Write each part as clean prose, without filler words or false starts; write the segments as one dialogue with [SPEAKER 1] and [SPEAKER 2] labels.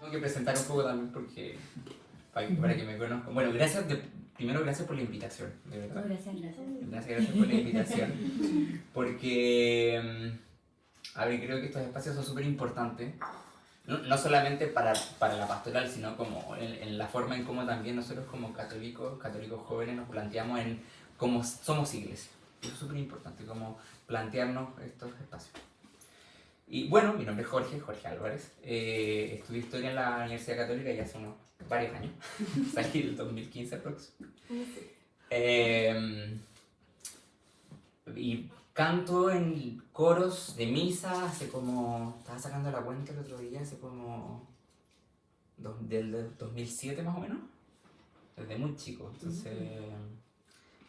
[SPEAKER 1] Tengo que presentar un poco también porque para que me conozcan. Bueno, primero gracias por la invitación, de verdad.
[SPEAKER 2] Gracias.
[SPEAKER 1] Gracias por la invitación. Porque, a ver, creo que estos espacios son súper importantes. No solamente para la pastoral, sino como en la forma en cómo también nosotros como católicos jóvenes nos planteamos en cómo somos iglesia. Eso es súper importante, como plantearnos estos espacios. Y bueno, mi nombre es Jorge Álvarez. Estudié Historia en la Universidad Católica ya hace varios años. Salí del 2015 aproximadamente. Y canto en coros de misa hace como... Estaba sacando la cuenta el otro día, hace como... del 2007 más o menos. Desde muy chico. Entonces...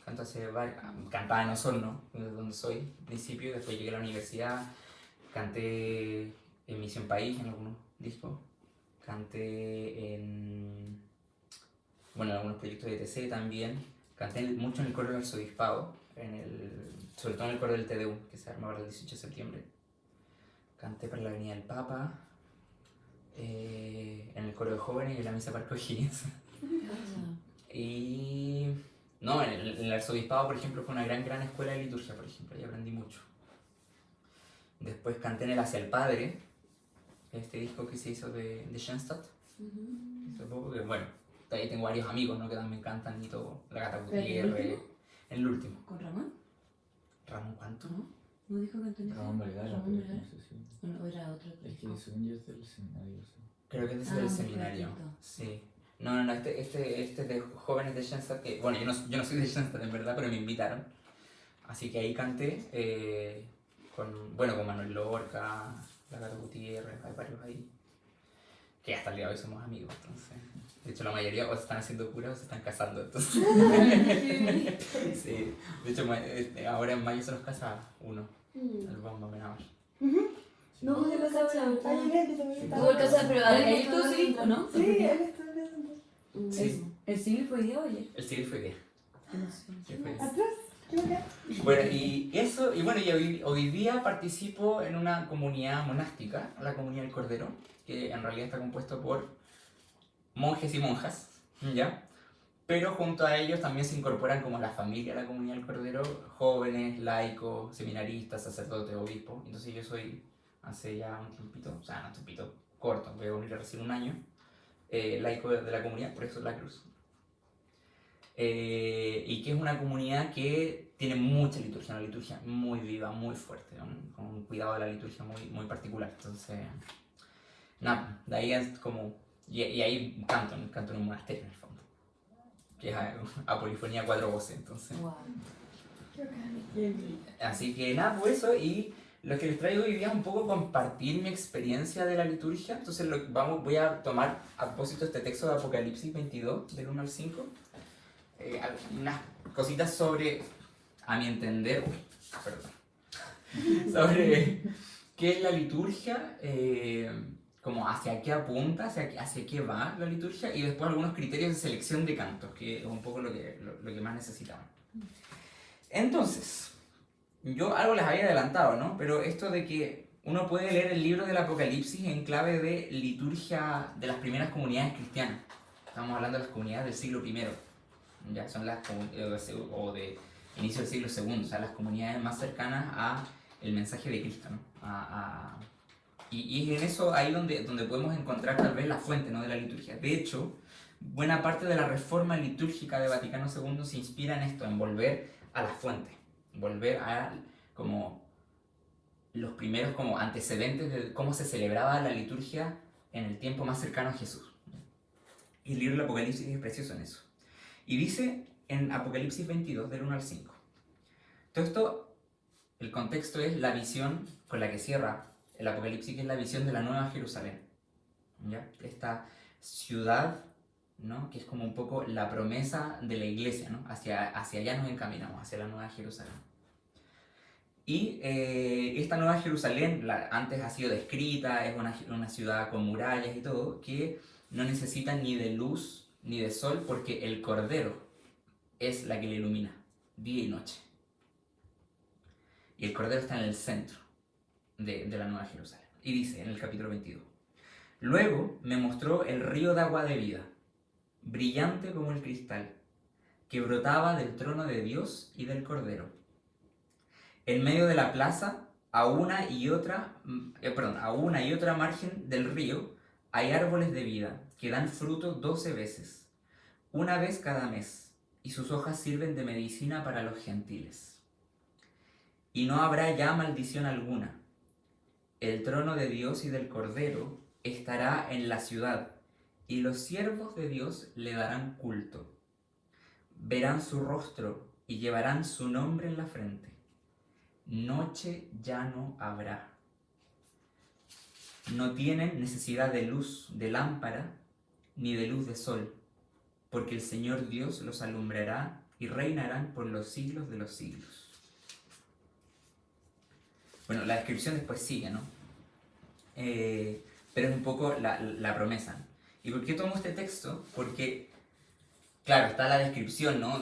[SPEAKER 1] Canto hace varios... Cantaba en Osorno, donde soy, al principio. Después llegué a la universidad. Canté en Misión País en algunos discos. Canté en... Bueno, en algunos proyectos de ETC también. Canté mucho en el coro del arzobispado, sobre todo en el coro del TDU, que se arma ahora el 18 de septiembre. Canté para la Avenida del Papa, en el coro de jóvenes y en la misa Parque O'Higgins. Y... No, en el arzobispado, por ejemplo, fue una gran escuela de liturgia, por ejemplo, y aprendí mucho. Después canté en el Hacia el Padre, este disco que se hizo de Schoenstatt. Hace poco, que bueno, ahí tengo varios amigos, ¿no? Que también cantan y todo. La Gata Gutiérrez. En el último.
[SPEAKER 2] ¿Con Ramón?
[SPEAKER 1] ¿Ramón cuánto?
[SPEAKER 2] ¿No dijo que Antonio?
[SPEAKER 3] Ramón Vergara,
[SPEAKER 2] Ramón
[SPEAKER 3] pero
[SPEAKER 2] Vergara.
[SPEAKER 3] no sé si...
[SPEAKER 2] Bueno, era otro.
[SPEAKER 3] Es que según yo es del seminario, sí.
[SPEAKER 1] Creo que es del seminario.
[SPEAKER 2] Perfecto.
[SPEAKER 1] Sí. No, este es de jóvenes de Schoenstatt, que bueno, yo no soy de Schoenstatt en verdad, pero me invitaron. Así que ahí canté con Manuel Lorca, la Gata Gutiérrez, hay varios ahí. Que hasta el día de hoy somos amigos, entonces. De hecho, la mayoría o se están haciendo curas o se están casando, entonces. Sí. De hecho, ahora en mayo se los casa uno, el Bomba Menabar.
[SPEAKER 2] No, de la casa.
[SPEAKER 4] Tuvo el caso, pero
[SPEAKER 2] Ahí estuvo ese disco, ¿no?
[SPEAKER 4] Sí, él está presente.
[SPEAKER 1] Sí.
[SPEAKER 2] ¿El siglo fue día oye?
[SPEAKER 1] El siglo fue 10.
[SPEAKER 4] Atrás, qué bacán.
[SPEAKER 1] Bueno, y eso, y bueno, hoy día participo en una comunidad monástica, la comunidad del Cordero, que en realidad está compuesto por monjes y monjas, ¿ya? Pero junto a ellos también se incorporan como la familia de la comunidad del Cordero, jóvenes, laicos, seminaristas, sacerdotes, obispos. Entonces yo soy, hace ya un tiempito, o sea, no un tiempito corto, voy a unir recién un año, laico de la comunidad, por eso es la cruz. Y que es una comunidad que tiene mucha liturgia, una liturgia muy viva, muy fuerte, con un cuidado de la liturgia muy particular. Entonces, nada, de ahí es como... Y ahí canto en un monasterio en el fondo, que es a polifonía 4 voces, entonces.
[SPEAKER 2] Wow.
[SPEAKER 4] Qué bacán.
[SPEAKER 1] Así que nada, pues eso, y lo que les traigo hoy día es un poco compartir mi experiencia de la liturgia. Entonces voy a tomar a propósito este texto de Apocalipsis 22, del 1 al 5, unas cositas sobre, a mi entender, sobre qué es la liturgia, como hacia qué apunta, hacia qué va la liturgia, y después algunos criterios de selección de cantos, que es un poco lo que más necesitamos. Entonces, yo algo les había adelantado, ¿no? Pero esto de que uno puede leer el libro del Apocalipsis en clave de liturgia de las primeras comunidades cristianas. Estamos hablando de las comunidades del siglo I, ya son o de inicio del siglo II, o sea, las comunidades más cercanas a el mensaje de Cristo, ¿no? Y es en eso ahí donde podemos encontrar tal vez la fuente, ¿no?, de la liturgia. De hecho, buena parte de la reforma litúrgica de Vaticano II se inspira en esto, en volver a la fuente, volver a como los primeros como antecedentes de cómo se celebraba la liturgia en el tiempo más cercano a Jesús. Y el libro del Apocalipsis es precioso en eso. Y dice en Apocalipsis 22, del 1 al 5. Todo esto, el contexto es la visión con la que cierra el Apocalipsis, que es la visión de la Nueva Jerusalén, ¿ya? Esta ciudad, ¿no?, que es como un poco la promesa de la iglesia, ¿no? Hacia allá nos encaminamos, hacia la Nueva Jerusalén. Y esta Nueva Jerusalén, antes ha sido descrita, es una ciudad con murallas y todo, que no necesita ni de luz ni de sol, porque el Cordero es la que le ilumina, día y noche. Y el Cordero está en el centro de la Nueva Jerusalén. Y dice en el capítulo 22: Luego me mostró el río de agua de vida, brillante como el cristal, que brotaba del trono de Dios y del Cordero. En medio de la plaza, a una y otra margen del río, hay árboles de vida que dan fruto 12 veces, una vez cada mes, y sus hojas sirven de medicina para los gentiles. Y no habrá ya maldición alguna. El trono de Dios y del Cordero estará en la ciudad, y los siervos de Dios le darán culto. Verán su rostro y llevarán su nombre en la frente. Noche ya no habrá. No tienen necesidad de luz de lámpara ni de luz de sol, porque el Señor Dios los alumbrará y reinarán por los siglos de los siglos. Bueno, la descripción después sigue, ¿no? Pero es un poco la promesa. ¿Y por qué tomo este texto? Porque, claro, está la descripción, ¿no?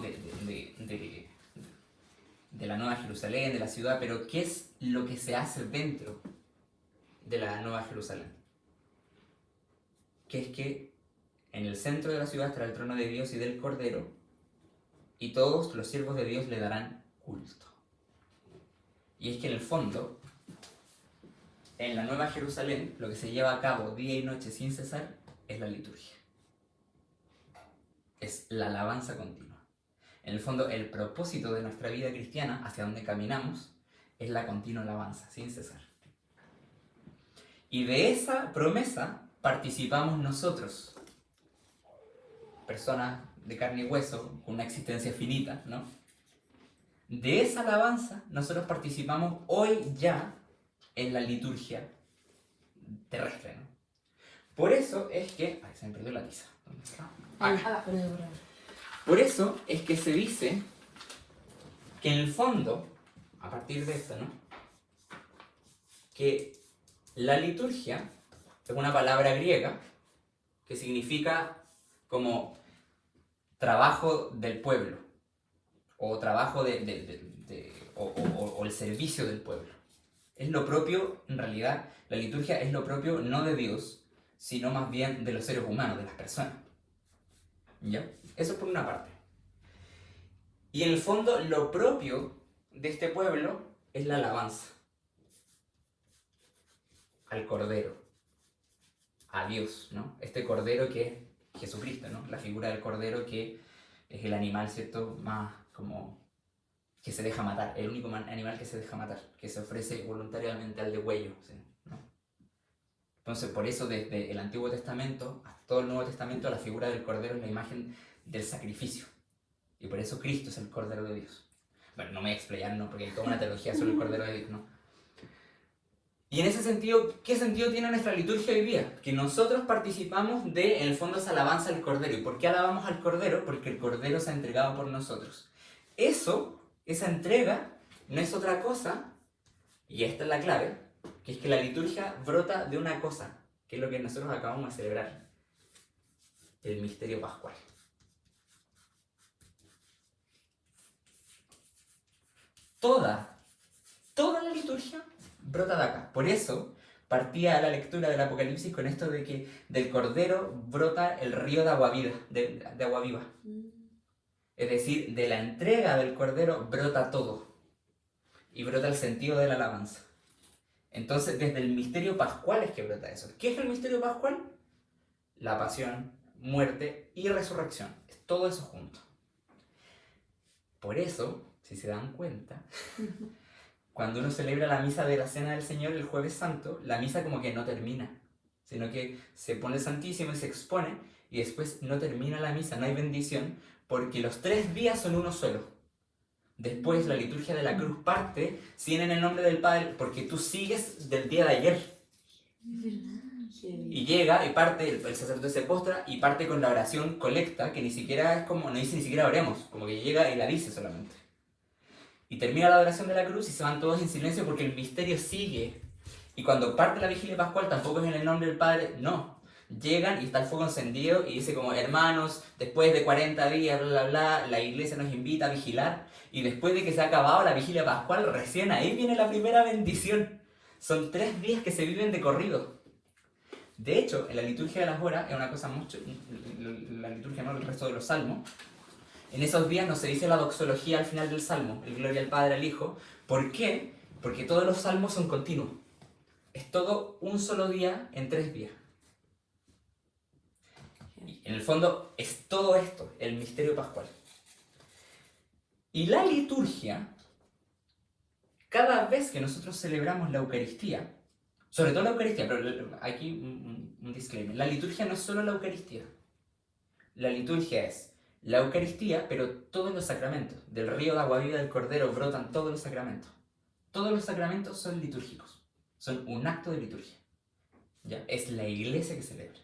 [SPEAKER 1] de la Nueva Jerusalén, de la ciudad, pero ¿qué es lo que se hace dentro de la Nueva Jerusalén? Que es que en el centro de la ciudad estará el trono de Dios y del Cordero, y todos los siervos de Dios le darán culto. Y es que en el fondo, en la Nueva Jerusalén, lo que se lleva a cabo día y noche sin cesar es la liturgia. Es la alabanza continua. En el fondo, el propósito de nuestra vida cristiana, hacia donde caminamos, es la continua alabanza, sin cesar. Y de esa promesa participamos nosotros, personas de carne y hueso, con una existencia finita, ¿no? De esa alabanza nosotros participamos hoy ya en la liturgia terrestre, ¿no? Por eso es que... Ay, se me perdió la tiza. ¿Dónde está? Acá. Por eso es que se dice que en el fondo, a partir de esto, ¿no? Que la liturgia es una palabra griega que significa como trabajo del pueblo, o trabajo o el servicio del pueblo. Es lo propio, en realidad, la liturgia es lo propio no de Dios, sino más bien de los seres humanos, de las personas. ¿Ya? Eso por una parte. Y en el fondo, lo propio de este pueblo es la alabanza al Cordero, a Dios, ¿no? Este Cordero que es Jesucristo, ¿no? La figura del Cordero que es el animal, ¿cierto? Más como que se deja matar, el único animal que se deja matar, que se ofrece voluntariamente al degüello, ¿sí? ¿No? Entonces, por eso desde el Antiguo Testamento hasta todo el Nuevo Testamento, la figura del Cordero es la imagen del sacrificio. Y por eso Cristo es el Cordero de Dios. Bueno, no me voy a explayar, ¿no? Porque hay toda una teología sobre el Cordero de Dios, ¿no? Y en ese sentido, ¿qué sentido tiene nuestra liturgia hoy día? Que nosotros participamos de, en el fondo, esa alabanza al Cordero. ¿Y por qué alabamos al Cordero? Porque el Cordero se ha entregado por nosotros. Esa entrega, no es otra cosa, y esta es la clave, que es que la liturgia brota de una cosa, que es lo que nosotros acabamos de celebrar, el misterio pascual. Toda la liturgia brota de acá. Por eso partía la lectura del Apocalipsis con esto de que del Cordero brota el río de agua viva, de agua viva. Es decir, de la entrega del Cordero brota todo. Y brota el sentido de la alabanza. Entonces, desde el misterio pascual es que brota eso. ¿Qué es el misterio pascual? La pasión, muerte y resurrección. Es todo eso junto. Por eso, si se dan cuenta, cuando uno celebra la misa de la Cena del Señor el Jueves Santo, la misa como que no termina, sino que se pone el Santísimo y se expone, y después no termina la misa, no hay bendición, porque los 3 días son uno solo. Después la liturgia de la cruz parte, sin en el nombre del Padre, porque tú sigues del día de ayer. Y llega y parte, el sacerdote se postra y parte con la oración colecta, que ni siquiera es como, no dice ni siquiera oremos, como que llega y la dice solamente. Y termina la adoración de la cruz y se van todos en silencio porque el misterio sigue. Y cuando parte la vigilia pascual tampoco es en el nombre del Padre, no. Llegan y está el fuego encendido y dice como, hermanos, después de 40 días, bla, bla, bla, la iglesia nos invita a vigilar. Y después de que se ha acabado la vigilia pascual, recién ahí viene la primera bendición. Son 3 días que se viven de corrido. De hecho, en la liturgia de las horas es una cosa mucho, la liturgia no, el resto de los salmos, en esos días no se dice la doxología al final del salmo, el gloria al Padre, al Hijo. ¿Por qué? Porque todos los salmos son continuos. Es todo un solo día en 3 días. Y en el fondo es todo esto, el misterio pascual. Y la liturgia, cada vez que nosotros celebramos la Eucaristía, sobre todo la Eucaristía, pero aquí un disclaimer, la liturgia no es solo la Eucaristía. La liturgia es la Eucaristía, pero todos los sacramentos. Del río de agua viva del Cordero brotan todos los sacramentos. Todos los sacramentos son litúrgicos, son un acto de liturgia. ¿Ya? Es la iglesia que celebra.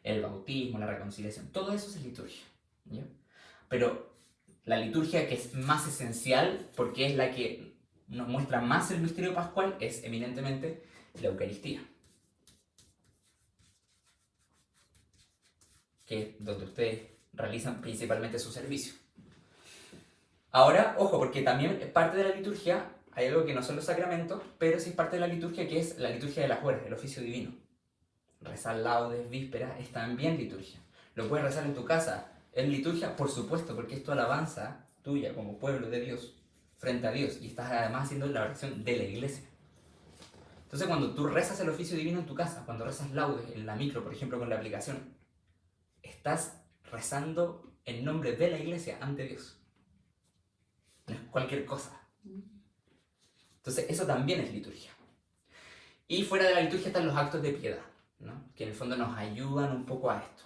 [SPEAKER 1] El bautismo, la reconciliación, todo eso es liturgia. ¿Ya? Pero la liturgia que es más esencial, porque es la que nos muestra más el misterio pascual, es eminentemente la Eucaristía. Que es donde ustedes realizan principalmente su servicio. Ahora, ojo, porque también es parte de la liturgia, hay algo que no son los sacramentos, pero sí es parte de la liturgia, que es la liturgia de las horas, el oficio divino. Rezar laudes, vísperas, es también liturgia. ¿Lo puedes rezar en tu casa? ¿Es liturgia? Por supuesto, porque es tu alabanza tuya como pueblo de Dios frente a Dios, y estás además haciendo la oración de la iglesia. Entonces, cuando tú rezas el oficio divino en tu casa, cuando rezas laudes en la micro, por ejemplo, con la aplicación, estás rezando en nombre de la iglesia ante Dios. No es cualquier cosa. Entonces, eso también es liturgia. Y fuera de la liturgia están los actos de piedad, ¿no? Que en el fondo nos ayudan un poco a esto.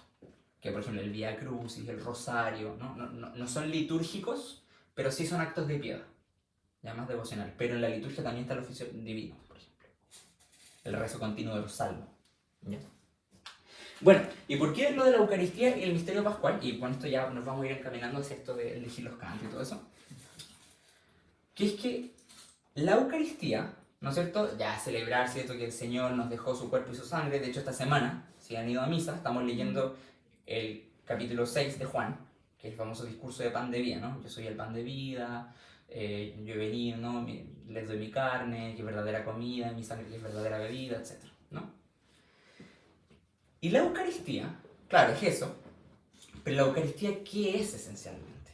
[SPEAKER 1] Que, por ejemplo, el Vía Crucis, el Rosario, no son litúrgicos, pero sí son actos de piedad, ya más devocionales. Pero en la liturgia también está el oficio divino, por ejemplo. El rezo continuo de los salmos. ¿Ya? Bueno, ¿y por qué lo de la Eucaristía y el misterio pascual? Y con esto ya nos vamos a ir encaminando hacia esto de elegir los cantos y todo eso. Que es que la Eucaristía, ¿no es cierto? Ya celebrar, ¿cierto? Que el Señor nos dejó su cuerpo y su sangre. De hecho, esta semana, si han ido a misa, estamos leyendo el capítulo 6 de Juan, que es el famoso discurso de pan de vida, ¿no? Yo soy el pan de vida, yo he venido, ¿no? Les doy mi carne, que es verdadera comida, mi sangre que es verdadera bebida, etc., ¿no? Y la Eucaristía, claro, es eso, pero la Eucaristía, ¿qué es esencialmente?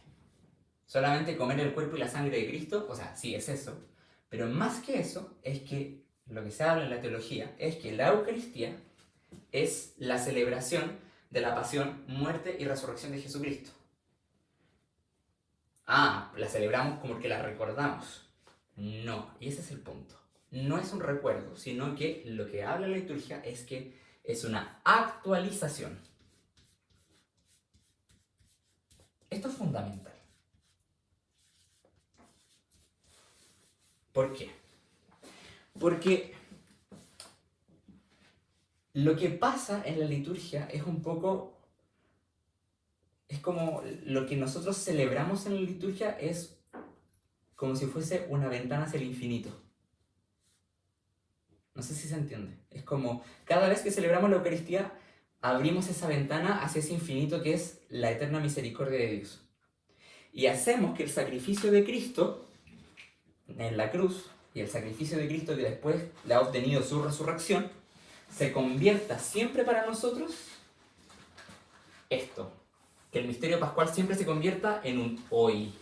[SPEAKER 1] ¿Solamente comer el cuerpo y la sangre de Cristo? O sea, sí, es eso, pero más que eso, es que lo que se habla en la teología es que la Eucaristía es la celebración de la pasión, muerte y resurrección de Jesucristo. Ah, la celebramos como que la recordamos. No, y ese es el punto. No es un recuerdo, sino que lo que habla la liturgia es que es una actualización. Esto es fundamental. ¿Por qué? Porque lo que pasa en la liturgia es un poco... Es como lo que nosotros celebramos en la liturgia es como si fuese una ventana hacia el infinito. No sé si se entiende. Es como cada vez que celebramos la Eucaristía, abrimos esa ventana hacia ese infinito que es la eterna misericordia de Dios. Y hacemos que el sacrificio de Cristo en la cruz y el sacrificio de Cristo que después le ha obtenido su resurrección, se convierta siempre para nosotros esto. Que el misterio pascual siempre se convierta en un hoy.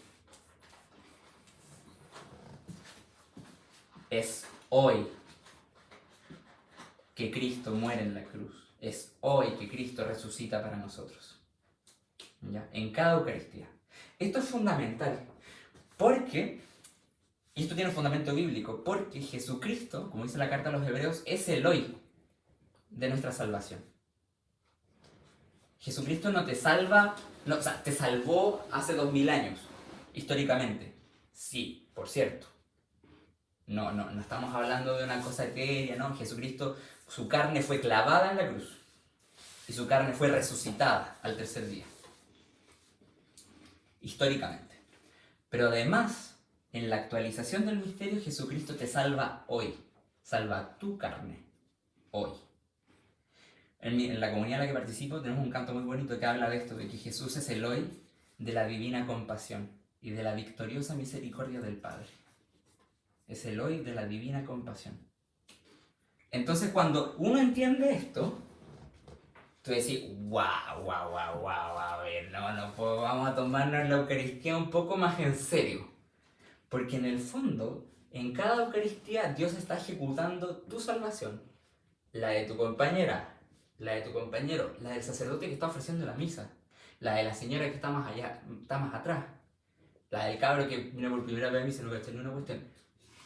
[SPEAKER 1] Es hoy que Cristo muere en la cruz. Es hoy que Cristo resucita para nosotros. ¿Ya? En cada Eucaristía. Esto es fundamental. Porque, y esto tiene un fundamento bíblico, porque Jesucristo, como dice la carta a los Hebreos, es el hoy de nuestra salvación. Jesucristo no te salva, no, o sea, te salvó hace 2000 años, históricamente. Sí, por cierto. No estamos hablando de una cosa etérea, ¿no? Jesucristo, su carne fue clavada en la cruz y su carne fue resucitada al tercer día. Históricamente. Pero además, en la actualización del misterio, Jesucristo te salva hoy. Salva tu carne hoy. En la comunidad en la que participo tenemos un canto muy bonito que habla de esto, de que Jesús es el hoy de la divina compasión y de la victoriosa misericordia del Padre. Es el hoy de la divina compasión. Entonces, cuando uno entiende esto, tú decís, wow, a ver, vamos a tomarnos la Eucaristía un poco más en serio. Porque en el fondo, en cada Eucaristía, Dios está ejecutando tu salvación, la de tu compañera, la de tu compañero, la del sacerdote que está ofreciendo la misa, la de la señora que está más allá, está más atrás, la del cabro que viene por primera vez a misa y no cacha ni una cuestión.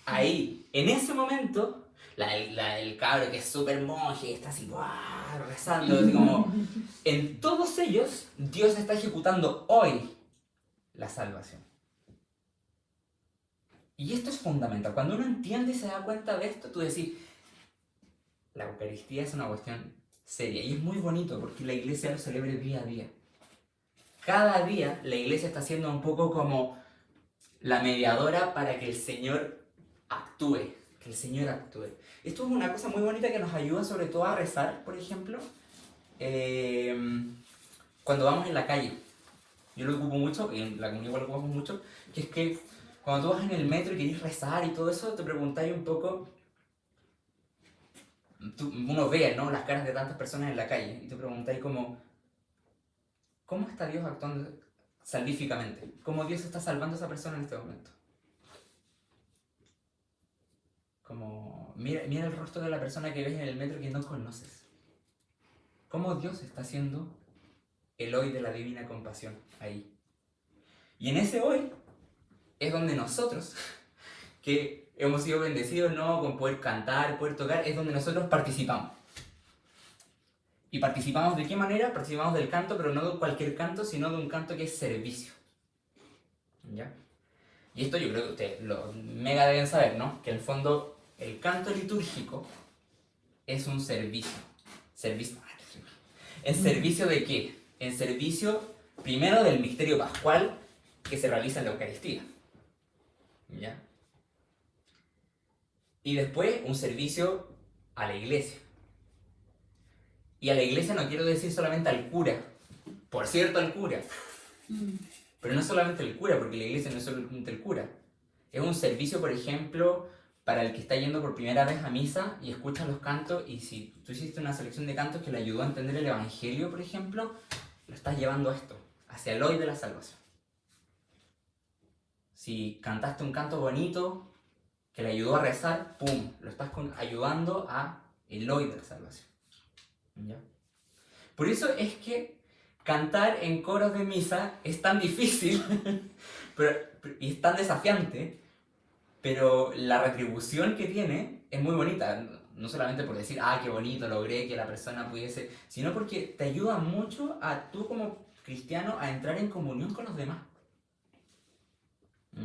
[SPEAKER 1] Ahí, en ese momento, la del cabro que es súper monje, está así, ¡buah!, rezando, así como... En todos ellos, Dios está ejecutando hoy la salvación. Y esto es fundamental. Cuando uno entiende y se da cuenta de esto, tú decís, la Eucaristía es una cuestión seria. Y es muy bonito porque la iglesia lo celebra día a día. Cada día la iglesia está siendo un poco como la mediadora para que el Señor actúe. Que el Señor actúe. Esto es una cosa muy bonita que nos ayuda sobre todo a rezar, por ejemplo, cuando vamos en la calle. Yo lo ocupo mucho, y en la comunidad lo ocupamos mucho, que es que cuando tú vas en el metro y querés rezar y todo eso, te preguntáis un poco, uno ve, ¿no?, las caras de tantas personas en la calle, y te preguntáis como, ¿cómo está Dios actuando salvíficamente? ¿Cómo Dios está salvando a esa persona en este momento? Como, mira el rostro de la persona que ves en el metro que no conoces. ¿Cómo Dios está haciendo el hoy de la divina compasión ahí? Y en ese hoy es donde nosotros, que hemos sido bendecidos, ¿no?, con poder cantar, poder tocar, es donde nosotros participamos. ¿Y participamos de qué manera? Participamos del canto, pero no de cualquier canto, sino de un canto que es servicio. ¿Ya? Y esto yo creo que ustedes lo mega deben saber, ¿no? Que en el fondo el canto litúrgico es un servicio. ¿En servicio de qué? En servicio, primero, del misterio pascual que se realiza en la Eucaristía. ¿Ya? Y después, un servicio a la iglesia. Y a la iglesia no quiero decir solamente al cura. Por cierto, al cura. Pero no solamente el cura, porque la iglesia no es solamente el cura. Es un servicio, por ejemplo, para el que está yendo por primera vez a misa y escucha los cantos, y si tú hiciste una selección de cantos que le ayudó a entender el Evangelio, por ejemplo, lo estás llevando a esto, hacia el hoy de la salvación. Si cantaste un canto bonito que le ayudó a rezar, ¡pum!, lo estás ayudando a el hoy de la salvación. ¿Ya? Por eso es que cantar en coros de misa es tan difícil y es tan desafiante, pero la retribución que tiene es muy bonita. No solamente por decir, qué bonito, logré que la persona pudiese, sino porque te ayuda mucho a tú como cristiano a entrar en comunión con los demás.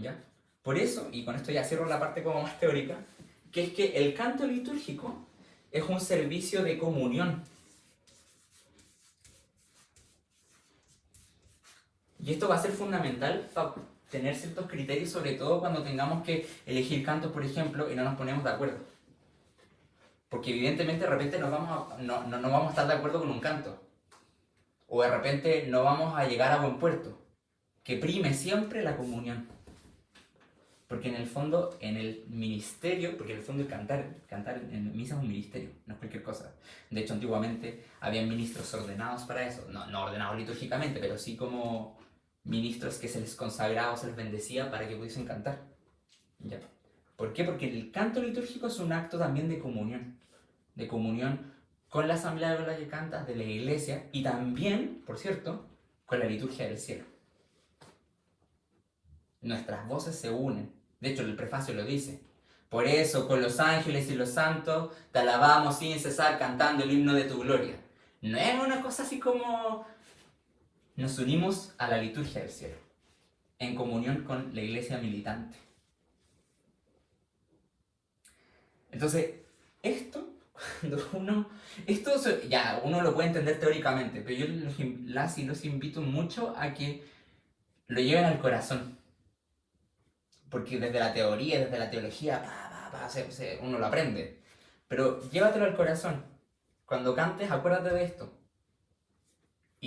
[SPEAKER 1] ¿Ya? Por eso, y con esto ya cierro la parte como más teórica, que es que el canto litúrgico es un servicio de comunión. Y esto va a ser fundamental para tener ciertos criterios, sobre todo cuando tengamos que elegir cantos, por ejemplo, y no nos ponemos de acuerdo. Porque evidentemente de repente no vamos a estar de acuerdo con un canto. O de repente no vamos a llegar a buen puerto. Que prime siempre la comunión. Porque en el fondo, en el ministerio, porque en el fondo cantar en misa es un ministerio, no es cualquier cosa. De hecho, antiguamente había ministros ordenados para eso. No ordenados litúrgicamente, pero sí como ministros que se les consagraba o se les bendecía para que pudiesen cantar. ¿Ya? ¿Por qué? Porque el canto litúrgico es un acto también de comunión con la asamblea con la que cantas, de la iglesia, y también, por cierto, con la liturgia del cielo. Nuestras voces se unen. De hecho, el prefacio lo dice. Por eso, con los ángeles y los santos, te alabamos sin cesar cantando el himno de tu gloria. No es una cosa así como... Nos unimos a la liturgia del cielo, en comunión con la iglesia militante. Entonces, esto ya uno lo puede entender teóricamente, pero yo los invito mucho a que lo lleven al corazón. Porque desde la teoría, desde la teología, uno lo aprende. Pero llévatelo al corazón. Cuando cantes, acuérdate de esto.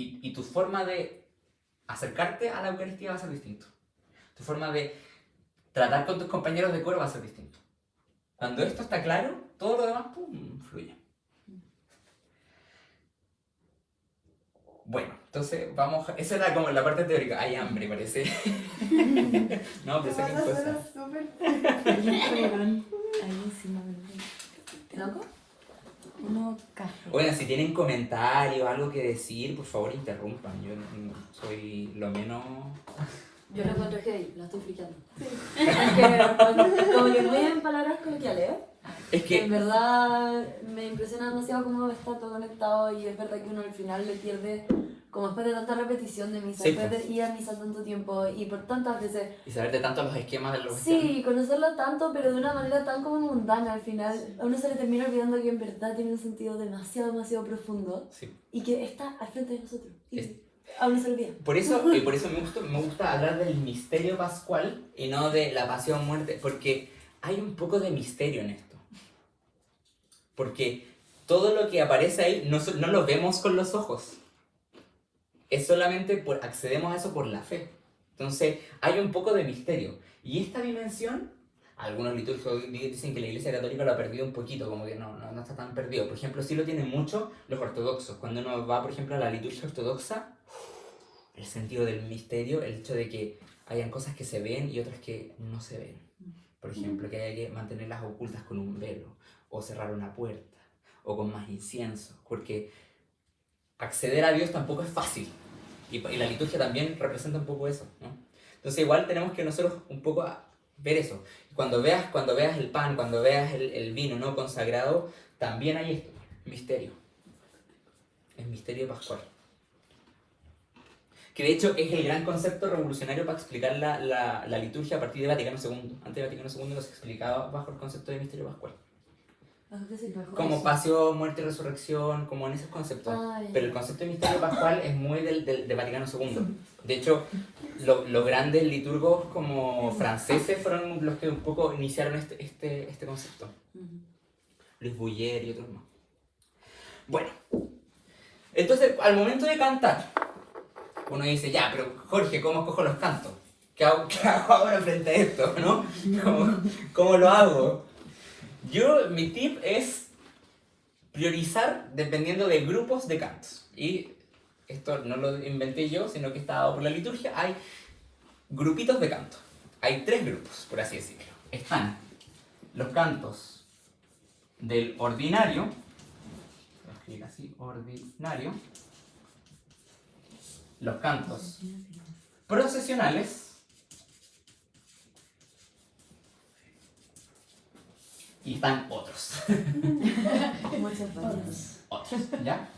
[SPEAKER 1] Y tu forma de acercarte a la Eucaristía va a ser distinto. Tu forma de tratar con tus compañeros de coro va a ser distinto. Cuando esto está claro, todo lo demás, ¡pum!, fluye. Bueno, entonces vamos, esa era como la parte teórica. Hay hambre, parece. No, pero saquen cosas.
[SPEAKER 2] Ahí encima, ¿loco? Uno caja.
[SPEAKER 1] Bueno, si tienen comentarios, algo que decir, por favor interrumpan. Yo no soy lo menos...
[SPEAKER 2] Yo lo encuentro heavy, la estoy friqueando. Es que, como que muy en palabras coloquiales,
[SPEAKER 1] Es
[SPEAKER 2] en
[SPEAKER 1] que...
[SPEAKER 2] verdad me impresiona demasiado cómo está todo conectado y es verdad que uno al final le pierde, como después de tanta repetición de misa,
[SPEAKER 1] Sí,
[SPEAKER 2] después
[SPEAKER 1] pues.
[SPEAKER 2] de ir a misa tanto tiempo y por tantas veces.
[SPEAKER 1] Y saber de tanto los esquemas de los...
[SPEAKER 2] Sí, conocerlo tanto, pero de una manera tan como mundana al final, a uno se le termina olvidando que en verdad tiene un sentido demasiado, demasiado profundo
[SPEAKER 1] Sí.
[SPEAKER 2] y que está al frente de nosotros. Y
[SPEAKER 1] Es-
[SPEAKER 2] a uno se le olvida.
[SPEAKER 1] Por eso me gusta hablar del misterio pascual y no de la pasión muerte, porque hay un poco de misterio en esto. Porque todo lo que aparece ahí no lo vemos con los ojos. Es solamente accedemos a eso por la fe. Entonces hay un poco de misterio. Y esta dimensión, algunos litúrgicos dicen que la Iglesia Católica lo ha perdido un poquito, como que no está tan perdido. Por ejemplo, sí lo tienen mucho los ortodoxos. Cuando uno va, por ejemplo, a la liturgia ortodoxa, el sentido del misterio, el hecho de que hayan cosas que se ven y otras que no se ven. Por ejemplo, que haya que mantenerlas ocultas con un velo, o cerrar una puerta, o con más incienso, porque acceder a Dios tampoco es fácil. Y la liturgia también representa un poco eso, ¿no? Entonces igual tenemos que nosotros un poco ver eso. Cuando veas el pan, cuando veas el vino no consagrado, también hay esto, misterio. Es misterio pascual. Que de hecho es el gran concepto revolucionario para explicar la liturgia a partir de Vaticano II. Antes de Vaticano II no se explicaba bajo el concepto de misterio pascual. Como pasión, muerte y resurrección, como en esos conceptos. Pero el concepto de misterio pascual es muy de Vaticano II. De hecho, los grandes liturgos como franceses fueron los que un poco iniciaron este concepto. Luis Bouyer y otros más. Bueno, entonces al momento de cantar, uno dice, ya, pero Jorge, ¿cómo escojo los cantos? ¿Qué hago ahora frente a esto? ¿No? ¿Cómo lo hago? Mi tip es priorizar dependiendo de grupos de cantos. Y esto no lo inventé yo, sino que está dado por la liturgia. Hay grupitos de canto. Hay 3 grupos, por así decirlo. Están los cantos del ordinario. Voy a escribir así, ordinario. Los cantos procesionales y están otros.
[SPEAKER 2] Muchas gracias.
[SPEAKER 1] Otros, ¿ya?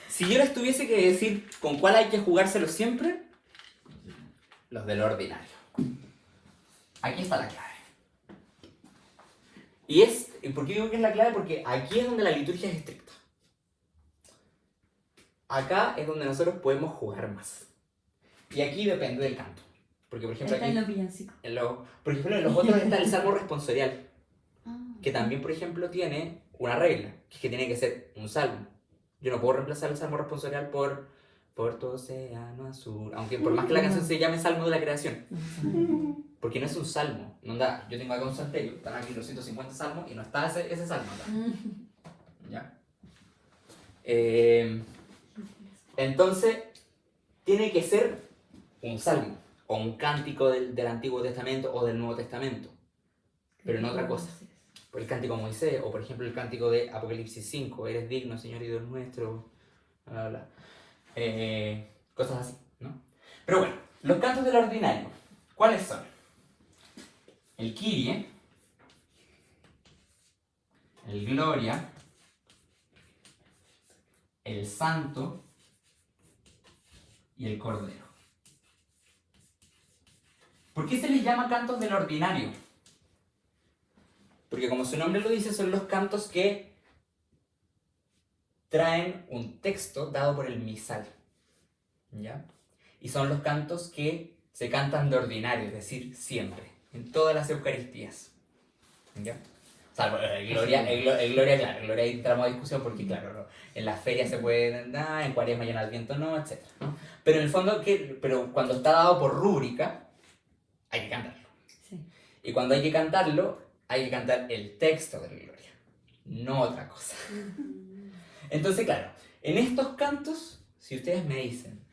[SPEAKER 1] Si yo les tuviese que decir con cuál hay que jugárselo siempre, los del ordinario. Aquí está la clave. ¿Y por qué digo que es la clave? Porque aquí es donde la liturgia es estricta. Acá es donde nosotros podemos jugar más. Y aquí depende del canto. Porque, por ejemplo,
[SPEAKER 4] Está
[SPEAKER 1] aquí,
[SPEAKER 4] en los villancicos.
[SPEAKER 1] por ejemplo, en los otros está el salmo responsorial. Que también, por ejemplo, tiene una regla. Que es que tiene que ser un salmo. Yo no puedo reemplazar el salmo responsorial por tu océano azul. Aunque por más que la canción se llame Salmo de la Creación. Porque no es un salmo. No anda, yo tengo acá un salterio. Están aquí los 150 salmos y no está ese salmo acá. ¿Ya? Entonces, tiene que ser un salmo, o un cántico del Antiguo Testamento o del Nuevo Testamento, pero no otra cosa. Por el cántico de Moisés, o por ejemplo el cántico de Apocalipsis 5, eres digno, Señor y Dios nuestro, bla, bla, bla. Cosas así, ¿no? Pero bueno, los cantos del ordinario, ¿cuáles son? El Kyrie, el Gloria, el Santo y el Cordero. ¿Por qué se les llama cantos del ordinario? Porque como su nombre lo dice, son los cantos que traen un texto dado por el misal. ¿Ya? Y son los cantos que se cantan de ordinario, es decir, siempre, en todas las Eucaristías. ¿Ya? Salvo el Gloria, claro, el Gloria ahí entramos a discusión porque, claro, en las ferias se puede dar, en Cuaresma llena el viento no, etc. ¿no? Pero en el fondo, pero cuando está dado por rúbrica, hay que cantarlo.
[SPEAKER 2] Sí.
[SPEAKER 1] Y cuando hay que cantarlo, hay que cantar el texto de la Gloria, no otra cosa. Entonces, claro, en estos cantos si ustedes me dicen,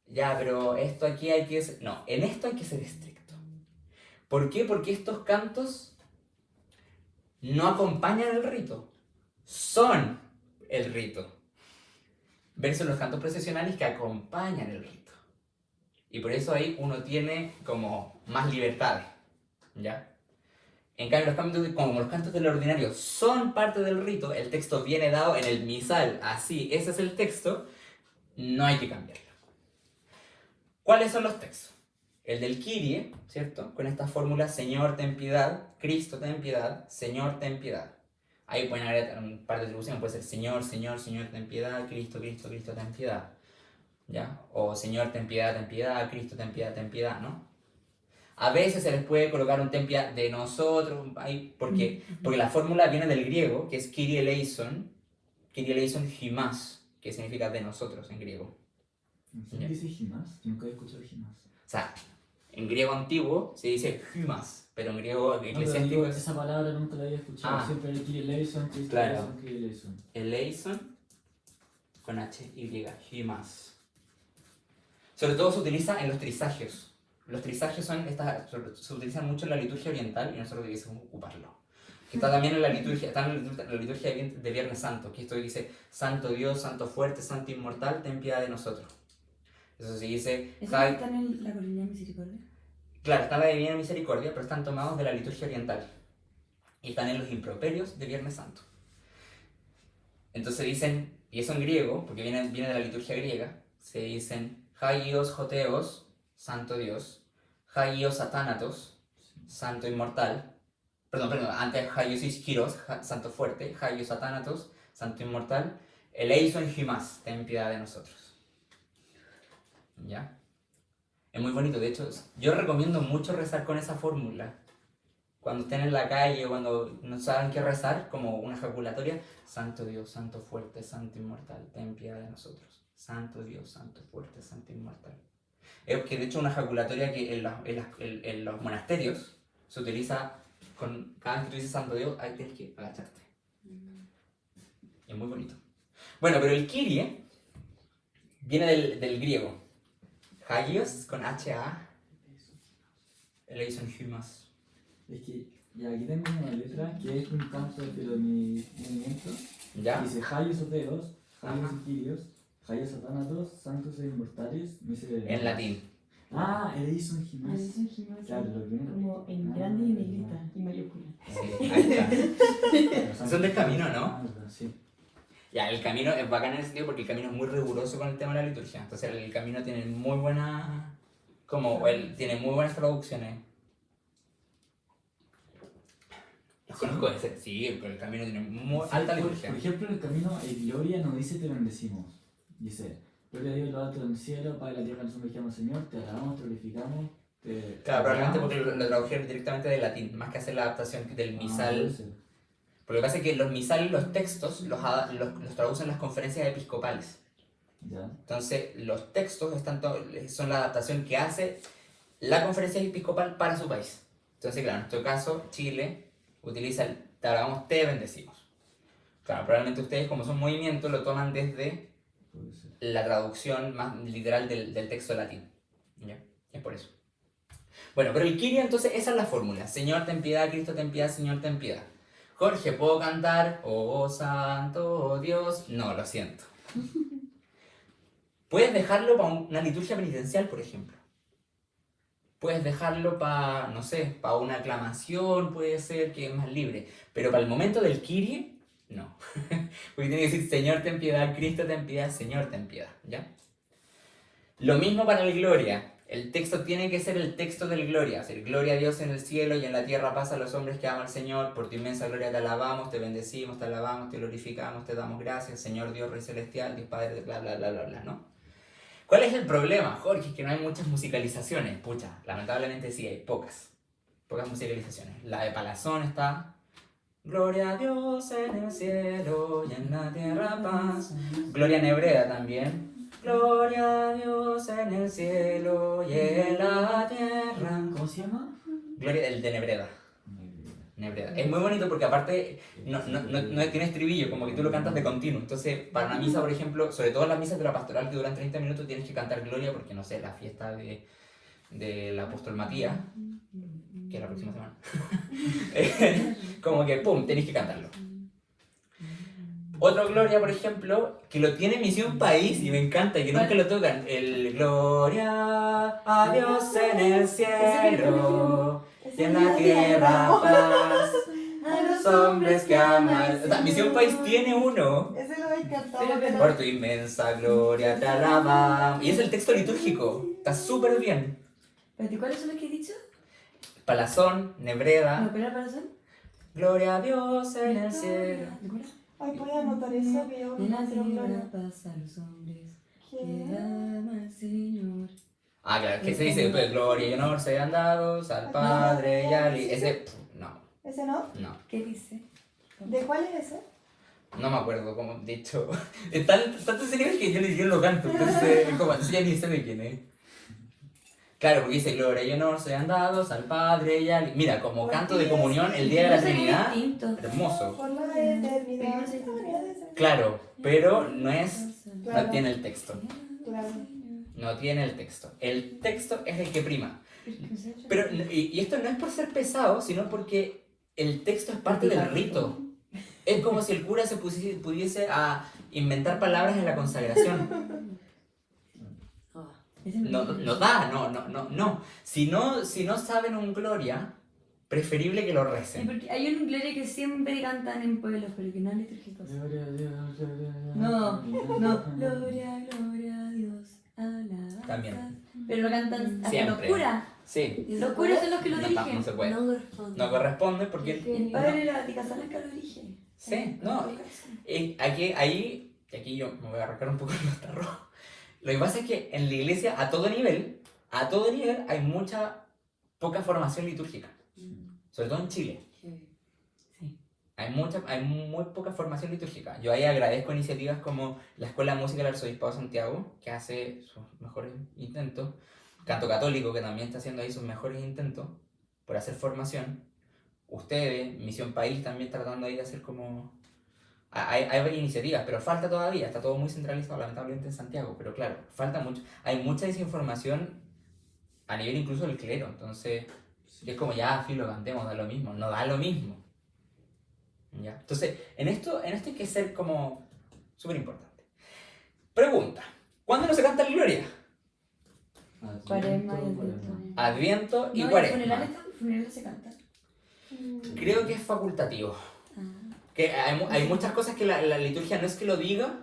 [SPEAKER 1] ya, pero esto aquí hay que ser... No, en esto hay que ser estricto. ¿Por qué? Porque estos cantos no acompañan el rito, son el rito. Versus los cantos procesionales que acompañan el rito. Y por eso ahí uno tiene como más libertades, ¿ya? En cambio, como los cantos del ordinario son parte del rito, el texto viene dado en el misal, así, ese es el texto, no hay que cambiarlo. ¿Cuáles son los textos? El del Kyrie, ¿cierto? Con esta fórmula, Señor, ten piedad, Cristo, ten piedad, Señor, ten piedad. Ahí pueden haber un par de atribuciones, puede ser Señor, Señor, Señor, ten piedad, Cristo, Cristo, Cristo, ten piedad. ¿Ya? O Señor, ten piedad, Cristo, ten piedad, ¿no? A veces se les puede colocar un ten piedad de nosotros, ahí, porque la fórmula viene del griego, que es Kyrie eleison himas, que significa de nosotros en griego.
[SPEAKER 3] ¿Quién dice Himas? Nunca he escuchado Himas.
[SPEAKER 1] O sea, en griego antiguo se dice hymas, pero en griego eclesiástico es...
[SPEAKER 3] Esa palabra nunca la había escuchado.
[SPEAKER 1] Ah.
[SPEAKER 3] Siempre el Kyrie eleison, Cristo
[SPEAKER 1] Claro.
[SPEAKER 3] eleison, Kyrie eleison.
[SPEAKER 1] Eleison con H-Y, hymas. Sobre todo se utiliza en los trisagios. Los trisagios se utilizan mucho en la liturgia oriental y nosotros debiésemos ocuparlo. Que está también en la liturgia, de Viernes Santo, que esto dice, Santo Dios, Santo fuerte, Santo inmortal, ten piedad de nosotros. Eso se dice...
[SPEAKER 4] ¿Eso está en la Colina Misericordia?
[SPEAKER 1] Claro, está en la Divina Misericordia, pero están tomados de la liturgia oriental. Y están en los improperios de Viernes Santo. Entonces dicen, y eso en griego, porque viene de la liturgia griega, se dicen, Haios Joteos, Santo Dios, Haios Atánatos, Santo Inmortal, perdón, antes Haios Ischiros, Santo Fuerte, Haios Atánatos, Santo Inmortal, Eleison Himas, ten piedad de nosotros. ¿Ya? Es muy bonito, de hecho, yo recomiendo mucho rezar con esa fórmula. Cuando estén en la calle o cuando no saben qué rezar, como una ejaculatoria, Santo Dios, Santo fuerte, Santo inmortal, ten piedad de nosotros. Santo Dios, Santo fuerte, Santo inmortal. Es que de hecho una ejaculatoria que en los monasterios se utiliza con cada vez que tú dices Santo Dios, ahí tienes que agacharte. Es muy bonito. Bueno, pero el Kyrie viene del griego. Hagios con H-A. Eleison Hymas.
[SPEAKER 3] Es que ya aquí tengo una letra que es un canto pero mi movimiento.
[SPEAKER 1] ¿Ya?
[SPEAKER 3] Dice Haios Oteos, Haios
[SPEAKER 1] Ajá.
[SPEAKER 3] Kyrios, Haios Atánatos, Santos e Inmortales, Miserere.
[SPEAKER 1] En latín.
[SPEAKER 3] Ah, eleison Himas.
[SPEAKER 4] Alison Jiménez,
[SPEAKER 3] Claro, lo primero.
[SPEAKER 4] como en grande y en negrita y mayúscula.
[SPEAKER 1] Sí, ahí está. Son del camino, ¿no?
[SPEAKER 3] Ah, verdad, sí.
[SPEAKER 1] Ya, el camino es bacán en el sentido porque el camino es muy riguroso con el tema de la liturgia. Entonces el camino tiene muy buena... tiene muy buenas traducciones. Los conozco ese. Sí, el camino tiene muy alta liturgia.
[SPEAKER 3] Por ejemplo, en el camino, en Gloria no dice te bendecimos. Dice, Gloria a Dios en lo alto del cielo, Padre de la tierra, nos sumergimos al Señor, te alabamos, te glorificamos, te...
[SPEAKER 1] Claro, probablemente
[SPEAKER 3] adoramos.
[SPEAKER 1] porque lo tradujeron directamente del latín, más que hacer la adaptación del
[SPEAKER 3] Ah,
[SPEAKER 1] misal.
[SPEAKER 3] puede ser.
[SPEAKER 1] Porque lo que pasa es que los misales, los textos, los traducen las conferencias episcopales.
[SPEAKER 3] Ya.
[SPEAKER 1] Entonces, los textos son la adaptación que hace la conferencia episcopal para su país. Entonces, claro, en nuestro caso, Chile utiliza el te alabamos, te bendecimos. Claro, probablemente ustedes, como son movimientos, lo toman desde
[SPEAKER 3] Puede ser.
[SPEAKER 1] la traducción más literal del texto latín. ¿Ya? Es por eso. Bueno, pero el Kyrie, entonces, esa es la fórmula. Señor, ten piedad, Cristo, ten piedad, Señor, ten piedad. Jorge, ¿puedo cantar? Oh, santo Dios. No, lo siento. Puedes dejarlo para una liturgia penitencial, por ejemplo. Puedes dejarlo para, no sé, para una aclamación, puede ser que es más libre. Pero para el momento del Kyrie, no. Porque tiene que decir, Señor, ten piedad, Cristo, ten piedad, Señor, ten piedad. ¿Ya? Lo mismo para el Gloria. El texto tiene que ser el texto del Gloria. Es decir, gloria a Dios en el cielo y en la tierra paz a los hombres que aman al Señor. Por tu inmensa gloria te alabamos, te bendecimos, te alabamos, te glorificamos, te damos gracias. Señor Dios, Rey Celestial, Dios Padre, bla, bla, bla, bla, bla, ¿no? ¿Cuál es el problema, Jorge? Es que no hay muchas musicalizaciones. Pucha, lamentablemente sí, hay pocas musicalizaciones. La de Palazón está... Gloria a Dios en el cielo y en la tierra paz. Gloria en Hebrea también. Gloria a Dios en el cielo y en la tierra.
[SPEAKER 3] ¿Cómo se llama?
[SPEAKER 1] Gloria, el de Nebreda. Nebreda. Es muy bonito porque aparte no tiene estribillo, como que tú lo cantas de continuo. Entonces, para una misa, por ejemplo, sobre todo las misas de la pastoral que duran 30 minutos, tienes que cantar Gloria porque, no sé, la fiesta del apóstol Matías, que es la próxima semana, como que, ¡pum!, tenés que cantarlo. Otro Gloria, por ejemplo, que lo tiene Misión País y me encanta y que nunca lo tocan. El Gloria a Dios en el cielo y en la tierra paz a los hombres que aman. O sea, Misión País tiene uno.
[SPEAKER 5] Ese lo habéis cantado.
[SPEAKER 1] Por tu inmensa gloria te alabamos. Y es el texto litúrgico. Está súper bien.
[SPEAKER 4] Espérate, ¿cuáles son los que he dicho?
[SPEAKER 1] Palazón,
[SPEAKER 4] No,
[SPEAKER 1] Nebreda.
[SPEAKER 4] espera, para son.
[SPEAKER 1] Gloria a Dios en el cielo.
[SPEAKER 5] Ay, voy a anotar eso que yo
[SPEAKER 4] En la
[SPEAKER 5] no
[SPEAKER 4] tierra
[SPEAKER 5] gloria.
[SPEAKER 4] pasa a los hombres que
[SPEAKER 5] ¿Qué?
[SPEAKER 4] ama al Señor.
[SPEAKER 1] Ah, claro, que se dice, pues, gloria y honor sean dados al Padre y al... Ese, no,
[SPEAKER 5] ¿Ese no?
[SPEAKER 1] no.
[SPEAKER 4] ¿Qué dice?
[SPEAKER 5] ¿De cuál es ese?
[SPEAKER 1] No me acuerdo, como de hecho. Es tanto ese nivel que yo ni siquiera lo canto. Entonces, como, ya ni sé de quién es. Claro, porque dice gloria y honor sean dados al Padre y al... Mira, como canto de comunión el día de la Trinidad.
[SPEAKER 4] Distinto.
[SPEAKER 1] Hermoso.
[SPEAKER 5] Por la eternidad.
[SPEAKER 1] Claro, pero no es...
[SPEAKER 5] Claro.
[SPEAKER 1] No tiene el texto.
[SPEAKER 5] Claro.
[SPEAKER 1] No tiene el texto. El texto es el que prima. Pero, y esto no es por ser pesado, sino porque el texto es parte del rito. Es como si el cura se pudiese a inventar palabras en la consagración. No da, no. Si no saben un gloria, preferible que lo
[SPEAKER 4] Sí,
[SPEAKER 1] recen.
[SPEAKER 4] porque hay un gloria que siempre cantan en pueblos, pero que no es litúrgicos.
[SPEAKER 3] Gloria a Dios, gloria a Dios.
[SPEAKER 4] No, no. Gloria, gloria a Dios, alabanza.
[SPEAKER 1] También.
[SPEAKER 4] Pero lo cantan hasta
[SPEAKER 1] Siempre.
[SPEAKER 4] los curas.
[SPEAKER 1] Sí,
[SPEAKER 4] Los curas son los que lo
[SPEAKER 1] no,
[SPEAKER 4] dirigen.
[SPEAKER 1] no se puede.
[SPEAKER 2] No corresponde.
[SPEAKER 1] No corresponde porque...
[SPEAKER 4] El padre de la Vaticana lo dirige.
[SPEAKER 1] Sí, no. Aquí yo me voy a arrancar un poco los tarros. Lo que pasa es que en la iglesia, a todo nivel, hay poca formación litúrgica. Sobre todo en Chile.
[SPEAKER 4] Sí.
[SPEAKER 1] Hay muy poca formación litúrgica. Yo ahí agradezco iniciativas como la Escuela de Música del Arzobispado de Santiago, que hace sus mejores intentos. Canto Católico, que también está haciendo ahí sus mejores intentos por hacer formación. Ustedes, Misión País, también tratando ahí de hacer como... Hay varias iniciativas, pero falta todavía. Está todo muy centralizado, lamentablemente, en Santiago. Pero claro, falta mucho. Hay mucha desinformación a nivel incluso del clero. Entonces, es como ya, filo, cantemos, da lo mismo. No da lo mismo. ¿Ya? Entonces, en esto hay que ser como súper importante. Pregunta. ¿Cuándo no se canta el Gloria?
[SPEAKER 4] Cuaresma y Adviento.
[SPEAKER 1] Adviento y
[SPEAKER 4] No,
[SPEAKER 1] Cuaresma.
[SPEAKER 4] funerales se cantan.
[SPEAKER 1] Creo que es facultativo.
[SPEAKER 4] Ah.
[SPEAKER 1] Que hay muchas cosas que la liturgia no es que lo diga,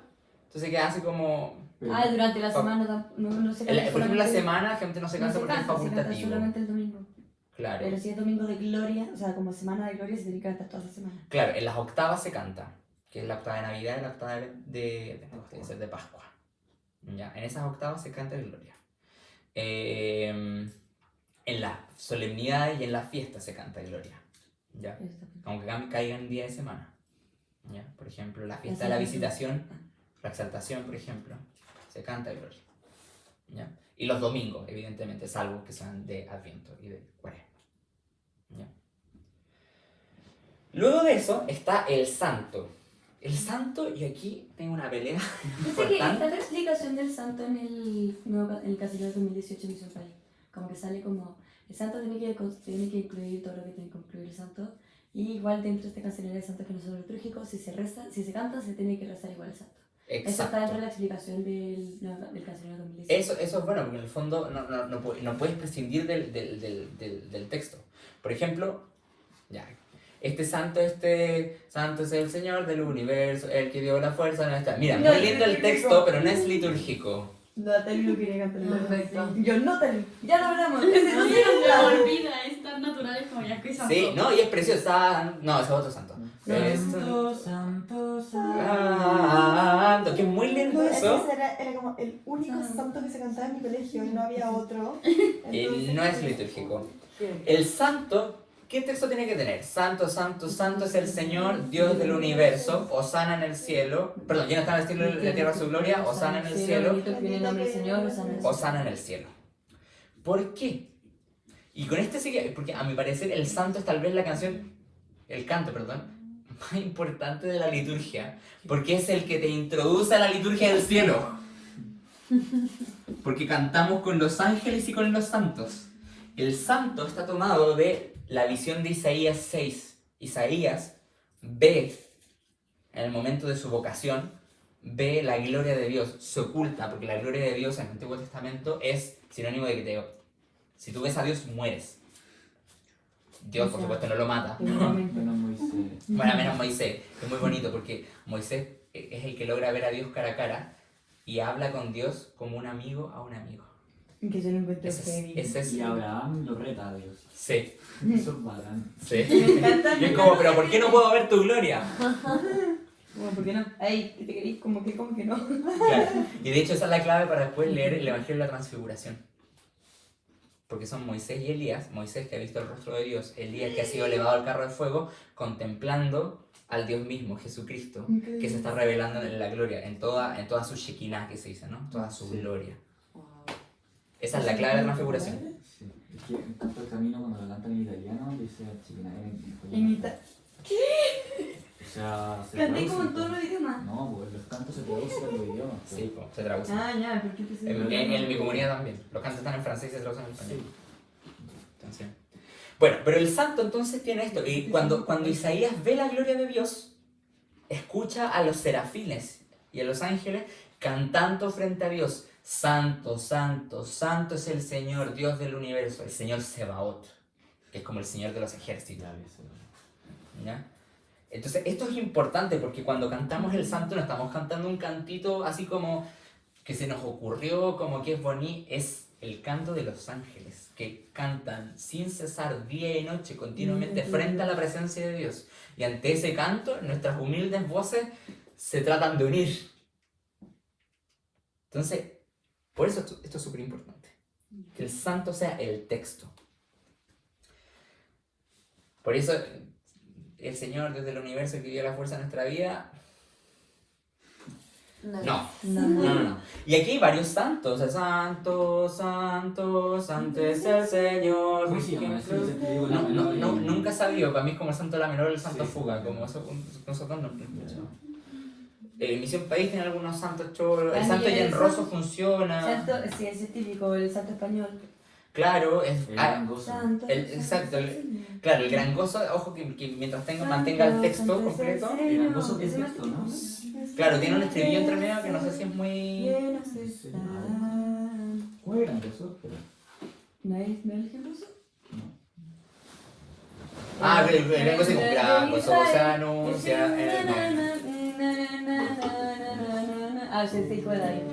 [SPEAKER 1] entonces queda así como...
[SPEAKER 4] Durante la semana no se canta.
[SPEAKER 1] Por ejemplo, la
[SPEAKER 4] solamente-
[SPEAKER 1] semana gente no se canta porque es
[SPEAKER 4] se canta
[SPEAKER 1] facultativo.
[SPEAKER 4] solamente el domingo.
[SPEAKER 1] Claro.
[SPEAKER 4] Pero si es domingo de gloria, o sea, como semana de gloria, se tiene que cantar toda la semana.
[SPEAKER 1] Claro, en las octavas se canta, que es la octava de Navidad y la octava de Pascua. Ya, en esas octavas se canta el Gloria. En las solemnidades y en las fiestas se canta el Gloria. Ya,
[SPEAKER 4] Eso está bien.
[SPEAKER 1] aunque caigan día de semana. Ya, por ejemplo, la fiesta de la visitación, la exaltación, por ejemplo, se canta el Gloria. ¿Ya? Y los domingos, evidentemente, salvo que sean de Adviento y de Cuaresma. ¿Ya? Luego de eso está el santo. El santo, y aquí tengo una pelea
[SPEAKER 4] Yo sé que está la explicación del santo en el Casillas 2018 en Misión País. Como que sale como, el santo tiene que incluir todo lo que tiene que incluir el santo. Y igual dentro de este cancionero de santos que no son litúrgicos, si se canta, se tiene que rezar igual el santo. Eso está dentro
[SPEAKER 1] exacto.
[SPEAKER 4] de la explicación del cancionero 2018.
[SPEAKER 1] Eso es bueno, porque en el fondo no puedes prescindir del texto. Por ejemplo, ya, este santo es el Señor del universo, el que dio la fuerza a nuestra... Mira,
[SPEAKER 4] No,
[SPEAKER 1] muy lindo el
[SPEAKER 4] litúrgico.
[SPEAKER 1] texto, pero no es litúrgico.
[SPEAKER 4] Natalie no quería cantar el
[SPEAKER 2] Perfecto.
[SPEAKER 4] Yo, Natalie, ya lo hablamos.
[SPEAKER 6] No se nos olvida, es tan natural como ya que santo.
[SPEAKER 1] Sí, no, y es precioso. No, ese es otro santo.
[SPEAKER 3] Santo, santo, santo.
[SPEAKER 1] Santo, que es muy lindo eso.
[SPEAKER 5] Ese era como el único santo que se cantaba en mi colegio y no había otro.
[SPEAKER 1] Y no es litúrgico. El santo, ¿qué texto tiene que tener? Santo, santo, santo es el Señor, Dios del universo, Osana en el cielo. Perdón, lleno está en el cielo de la tierra su gloria, Osana en el cielo,
[SPEAKER 4] Bendito que viene el nombre del Señor,
[SPEAKER 1] Osana en el cielo. ¿Por qué? Y con este sí que, porque a mi parecer el santo es tal vez la canción el canto, perdón, más importante de la liturgia, porque es el que te introduce a la liturgia del cielo. Porque cantamos con los ángeles y con los santos. El santo está tomado de la visión de Isaías 6. Isaías ve, en el momento de su vocación, ve la gloria de Dios, se oculta, porque la gloria de Dios en el Antiguo Testamento es sinónimo de que si tú ves a Dios, mueres. Dios, por supuesto, no lo mata.
[SPEAKER 3] Menos Moisés.
[SPEAKER 1] Bueno, menos Moisés. Es muy bonito porque Moisés es el que logra ver a Dios cara a cara y habla con Dios como un amigo a un amigo.
[SPEAKER 4] Que yo lo encuentro
[SPEAKER 1] Ese
[SPEAKER 4] heavy.
[SPEAKER 1] es...
[SPEAKER 3] Y Abraham lo reta a Dios.
[SPEAKER 1] Sí,
[SPEAKER 3] Eso es bacán.
[SPEAKER 1] sí.
[SPEAKER 4] Me encanta.
[SPEAKER 1] Y es como, pero ¿por qué no puedo ver tu gloria?
[SPEAKER 4] Bueno, ¿por qué no? Ay, te queréis como que no.
[SPEAKER 1] Claro. Y de hecho esa es la clave para después leer el Evangelio de la Transfiguración. Porque son Moisés y Elías, Moisés que ha visto el rostro de Dios, Elías que ha sido elevado al carro de fuego, contemplando al Dios mismo, Jesucristo, que se está revelando en la gloria, en toda su Shekinah, que se dice, ¿no? Toda su gloria. Esa es la clave de la transfiguración.
[SPEAKER 3] Sí. Es que en Canto del Camino, cuando lo cantan en italiano, dice chiquinae O sea, se
[SPEAKER 4] Canté
[SPEAKER 3] traduce,
[SPEAKER 4] como en
[SPEAKER 3] pues.
[SPEAKER 4] todos los idiomas.
[SPEAKER 3] No, pues los cantos se traducen a los idiomas. pues.
[SPEAKER 1] Sí, pues, se traduce.
[SPEAKER 4] Ah, ya, ¿por qué te sé?
[SPEAKER 1] En mi comunidad también. Los cantos están en francés y se traducen en español. Entonces, bueno, pero el santo entonces tiene esto. Y cuando Isaías ve la gloria de Dios, escucha a los serafines y a los ángeles cantando frente a Dios. Santo, santo, santo es el Señor, Dios del universo, el Señor Sebaot, que es como el Señor de los ejércitos. ¿Ya? Entonces, esto es importante porque cuando cantamos el santo no estamos cantando un cantito así como que se nos ocurrió, como que es bonito, es el canto de los ángeles que cantan sin cesar día y noche continuamente frente a la presencia de Dios. Y ante ese canto, nuestras humildes voces se tratan de unir. Entonces, por eso esto es súper importante. Que el santo sea el texto. Por eso el Señor desde el universo que dio la fuerza a nuestra vida. No. Y aquí hay varios santos. O sea, santo, santo, santo es el Señor.
[SPEAKER 3] ¿Cómo se llama? Eso es el que digo, la
[SPEAKER 1] No,
[SPEAKER 3] melodía.
[SPEAKER 1] nunca he sabido. Para mí es como el santo la menor o el santo
[SPEAKER 3] Sí.
[SPEAKER 1] fuga. Como eso, nosotros no. Misión País tiene algunos santos choros. El santo
[SPEAKER 4] También el
[SPEAKER 1] Yenroso
[SPEAKER 4] santo-
[SPEAKER 1] funciona.
[SPEAKER 4] Santo, sí, ese es típico, el santo español.
[SPEAKER 1] Claro, es.
[SPEAKER 3] El gran gozo.
[SPEAKER 4] Santo.
[SPEAKER 1] Exacto, claro, el gran gozo, ojo que mientras mantenga el texto completo.
[SPEAKER 3] El gran gozo que es texto, ¿no?
[SPEAKER 1] Claro, tiene un estribillo entre medio que no sé si es muy.
[SPEAKER 4] Llenos están.
[SPEAKER 3] ¿Cómo es el gran gozo? Pero,
[SPEAKER 4] ¿No es el generoso?
[SPEAKER 3] no.
[SPEAKER 1] Ah, pero el gran gozo es un gran gozo se anuncia en el nombre.
[SPEAKER 4] Ah, sí, sí, fue de ahí.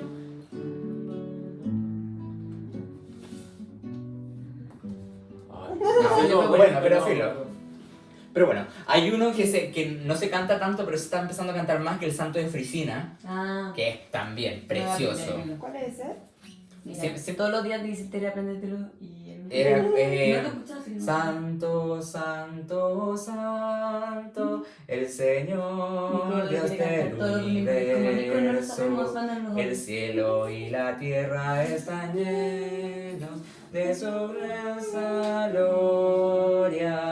[SPEAKER 1] Bueno, pero filo. Pero bueno, hay uno que no se canta tanto, pero se está empezando a cantar más, que el Santo de Frisina,
[SPEAKER 4] Ah.
[SPEAKER 1] que es también precioso.
[SPEAKER 5] ¿Cuál es ese?
[SPEAKER 4] Mira,
[SPEAKER 1] Siempre-
[SPEAKER 4] todos los días dice Tere, apréndetelo y...
[SPEAKER 1] Era,
[SPEAKER 4] no lo escuchaba, así que no.
[SPEAKER 1] Santo, santo, santo, el Señor, Dios del universo. El cielo y la tierra están llenos de su gloriosa gloria.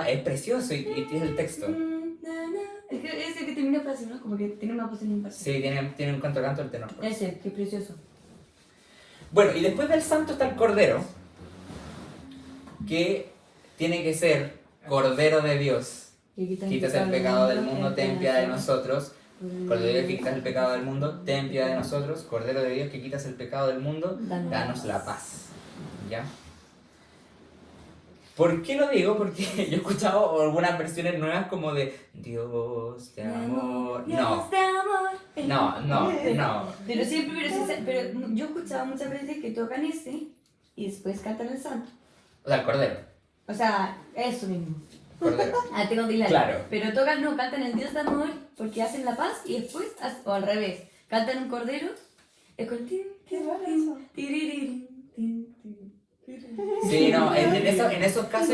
[SPEAKER 1] Es precioso y tiene el texto.
[SPEAKER 4] Es que ese que termina frase, ¿no? Como que tiene una voz en imparcial.
[SPEAKER 1] Sí, tiene un canto el tenor.
[SPEAKER 4] Ese, qué precioso.
[SPEAKER 1] Bueno, y después del santo está el cordero, que tiene que ser Cordero de Dios. Quitas el pecado del mundo, ten piedad de nosotros. Cordero de Dios que quitas el pecado del mundo, ten piedad de nosotros. Cordero de Dios que quitas el pecado del mundo, danos la paz. ¿Ya? ¿Por qué lo digo? Porque yo he escuchado algunas versiones nuevas como de Dios te amor. No, no.
[SPEAKER 4] Pero siempre, pero yo he escuchado muchas veces que tocan ese y después cantan el santo.
[SPEAKER 1] O sea, el cordero.
[SPEAKER 4] O sea, eso mismo.
[SPEAKER 1] Cordero.
[SPEAKER 4] Ah, tengo delay.
[SPEAKER 1] Claro.
[SPEAKER 4] Pero tocan, no, cantan el Dios de amor porque hacen la paz y después, o al revés, cantan un cordero, es con tin,
[SPEAKER 5] Qué raro eso.
[SPEAKER 4] tiriririn, tin, tin.
[SPEAKER 1] Sí, no, en esos casos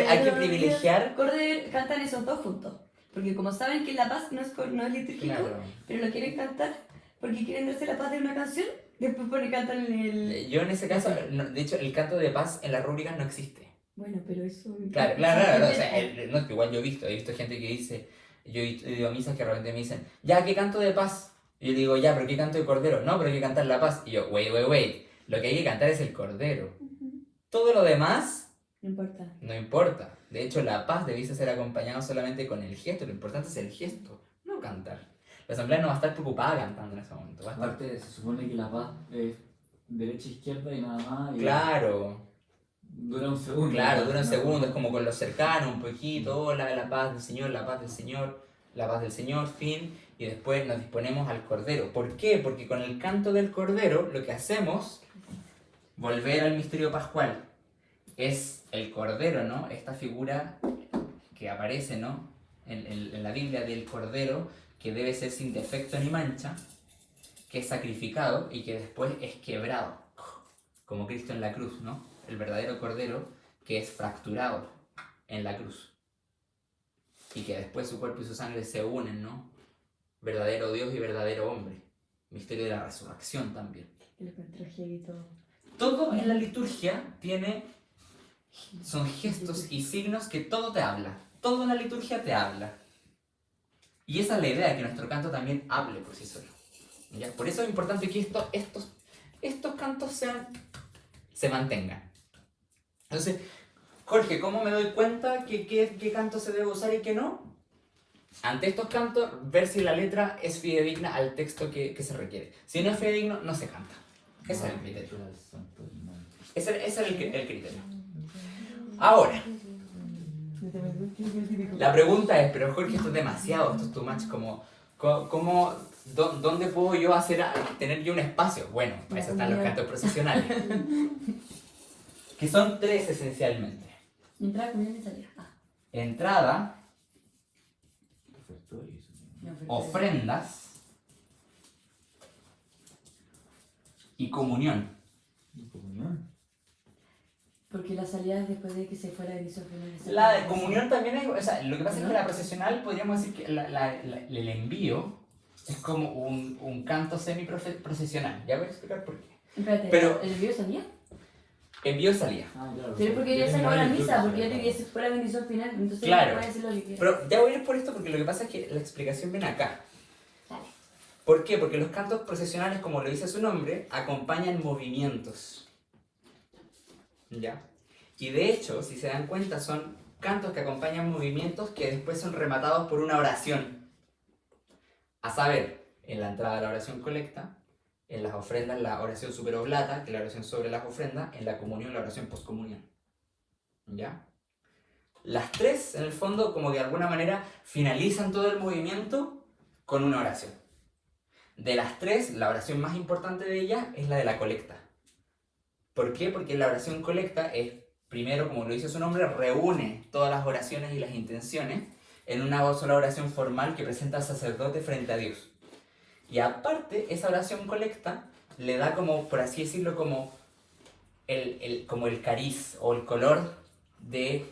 [SPEAKER 1] hay que privilegiar.
[SPEAKER 4] Cordero, cantan esos dos juntos. Porque como saben que la paz no es litúrgico,
[SPEAKER 1] Claro.
[SPEAKER 4] pero lo quieren cantar porque quieren darse la paz de una canción, después cantan el...
[SPEAKER 1] Yo en ese caso, de hecho, el canto de paz en las rúbricas no existe.
[SPEAKER 4] Bueno, pero eso...
[SPEAKER 1] Claro, o sea, no es que igual yo he visto gente que dice, yo he ido a misas que de repente me dicen, ya, ¿qué canto de paz? Y yo digo, ya, pero ¿qué canto de cordero? No, pero hay que cantar la paz. Y yo, wait, lo que hay que cantar es el cordero. Todo lo demás
[SPEAKER 4] No importa.
[SPEAKER 1] no importa. De hecho, la paz debiese ser acompañada solamente con el gesto, lo importante es el gesto, no cantar. La asamblea no va a estar preocupada cantando en ese momento, va a estar...
[SPEAKER 3] Aparte, se supone que la paz es derecha, izquierda y nada más. Y
[SPEAKER 1] Claro.
[SPEAKER 3] Dura un segundo.
[SPEAKER 1] Claro, dura un
[SPEAKER 3] No,
[SPEAKER 1] segundo, es como con los cercanos, un poquito, hola, la paz del Señor, la paz del Señor, la paz del Señor, fin, y después nos disponemos al Cordero. ¿Por qué? Porque con el canto del Cordero lo que hacemos, volver al misterio pascual, es el Cordero, ¿no? Esta figura que aparece, ¿no? En la Biblia del Cordero, que debe ser sin defecto ni mancha, que es sacrificado y que después es quebrado, como Cristo en la cruz, ¿no? El verdadero Cordero que es fracturado en la cruz y que después su cuerpo y su sangre se unen, ¿no? Verdadero Dios y verdadero hombre. Misterio de la resurrección también.
[SPEAKER 4] El encuentro heavy y todo.
[SPEAKER 1] Todo en la liturgia son gestos y signos que todo te habla. Todo en la liturgia te habla. Y esa es la idea, que nuestro canto también hable por sí solo. ¿Ya? Por eso es importante que estos cantos se mantengan. Entonces, Jorge, ¿cómo me doy cuenta que qué canto se debe usar y qué no? Ante estos cantos, ver si la letra es fidedigna al texto que se requiere. Si no es fidedigno, no se canta. Ese es el criterio. Ese es el criterio. Ahora, la pregunta es, pero Jorge, esto es demasiado, esto es too much, ¿dónde puedo yo tener yo un espacio? Bueno, para eso están los cantos procesionales. Que son tres esencialmente.
[SPEAKER 4] Entrada, comunión y salida.
[SPEAKER 1] Entrada,
[SPEAKER 4] No, pero-
[SPEAKER 1] ofrendas y comunión.
[SPEAKER 3] ¿Y comunión?
[SPEAKER 4] Porque la salida es después de que se fuera de misión final.
[SPEAKER 1] La de comunión también es, o sea, lo que pasa es que la procesional podríamos decir que el envío es como un canto semi-procesional. Ya voy a explicar por qué.
[SPEAKER 4] Espérate,
[SPEAKER 1] Pero-
[SPEAKER 4] ¿el envío salía?
[SPEAKER 1] Envío salía.
[SPEAKER 3] Ah, claro.
[SPEAKER 4] Pero porque ya se acabó la misa, porque ya te que fue la bendición final, entonces
[SPEAKER 1] Claro.
[SPEAKER 4] puede decir lo que quiera.
[SPEAKER 1] Pero ya voy a ir por esto porque lo que pasa es que la explicación viene acá.
[SPEAKER 4] Dale.
[SPEAKER 1] ¿Por qué? Porque los cantos procesionales, como lo dice su nombre, acompañan movimientos. ¿Ya? Y de hecho, si se dan cuenta, son cantos que acompañan movimientos que después son rematados por una oración. A saber, en la entrada de la oración colecta, en las ofrendas la oración superoblata, que es la oración sobre las ofrendas, en la comunión la oración postcomunión. ¿Ya? Las tres, en el fondo, como que de alguna manera finalizan todo el movimiento con una oración. De las tres, la oración más importante de ellas es la de la colecta. ¿Por qué? Porque la oración colecta es, primero, como lo dice su nombre, reúne todas las oraciones y las intenciones en una sola oración formal que presenta al sacerdote frente a Dios. Y aparte, esa oración colecta le da como, por así decirlo, como el cariz o el color de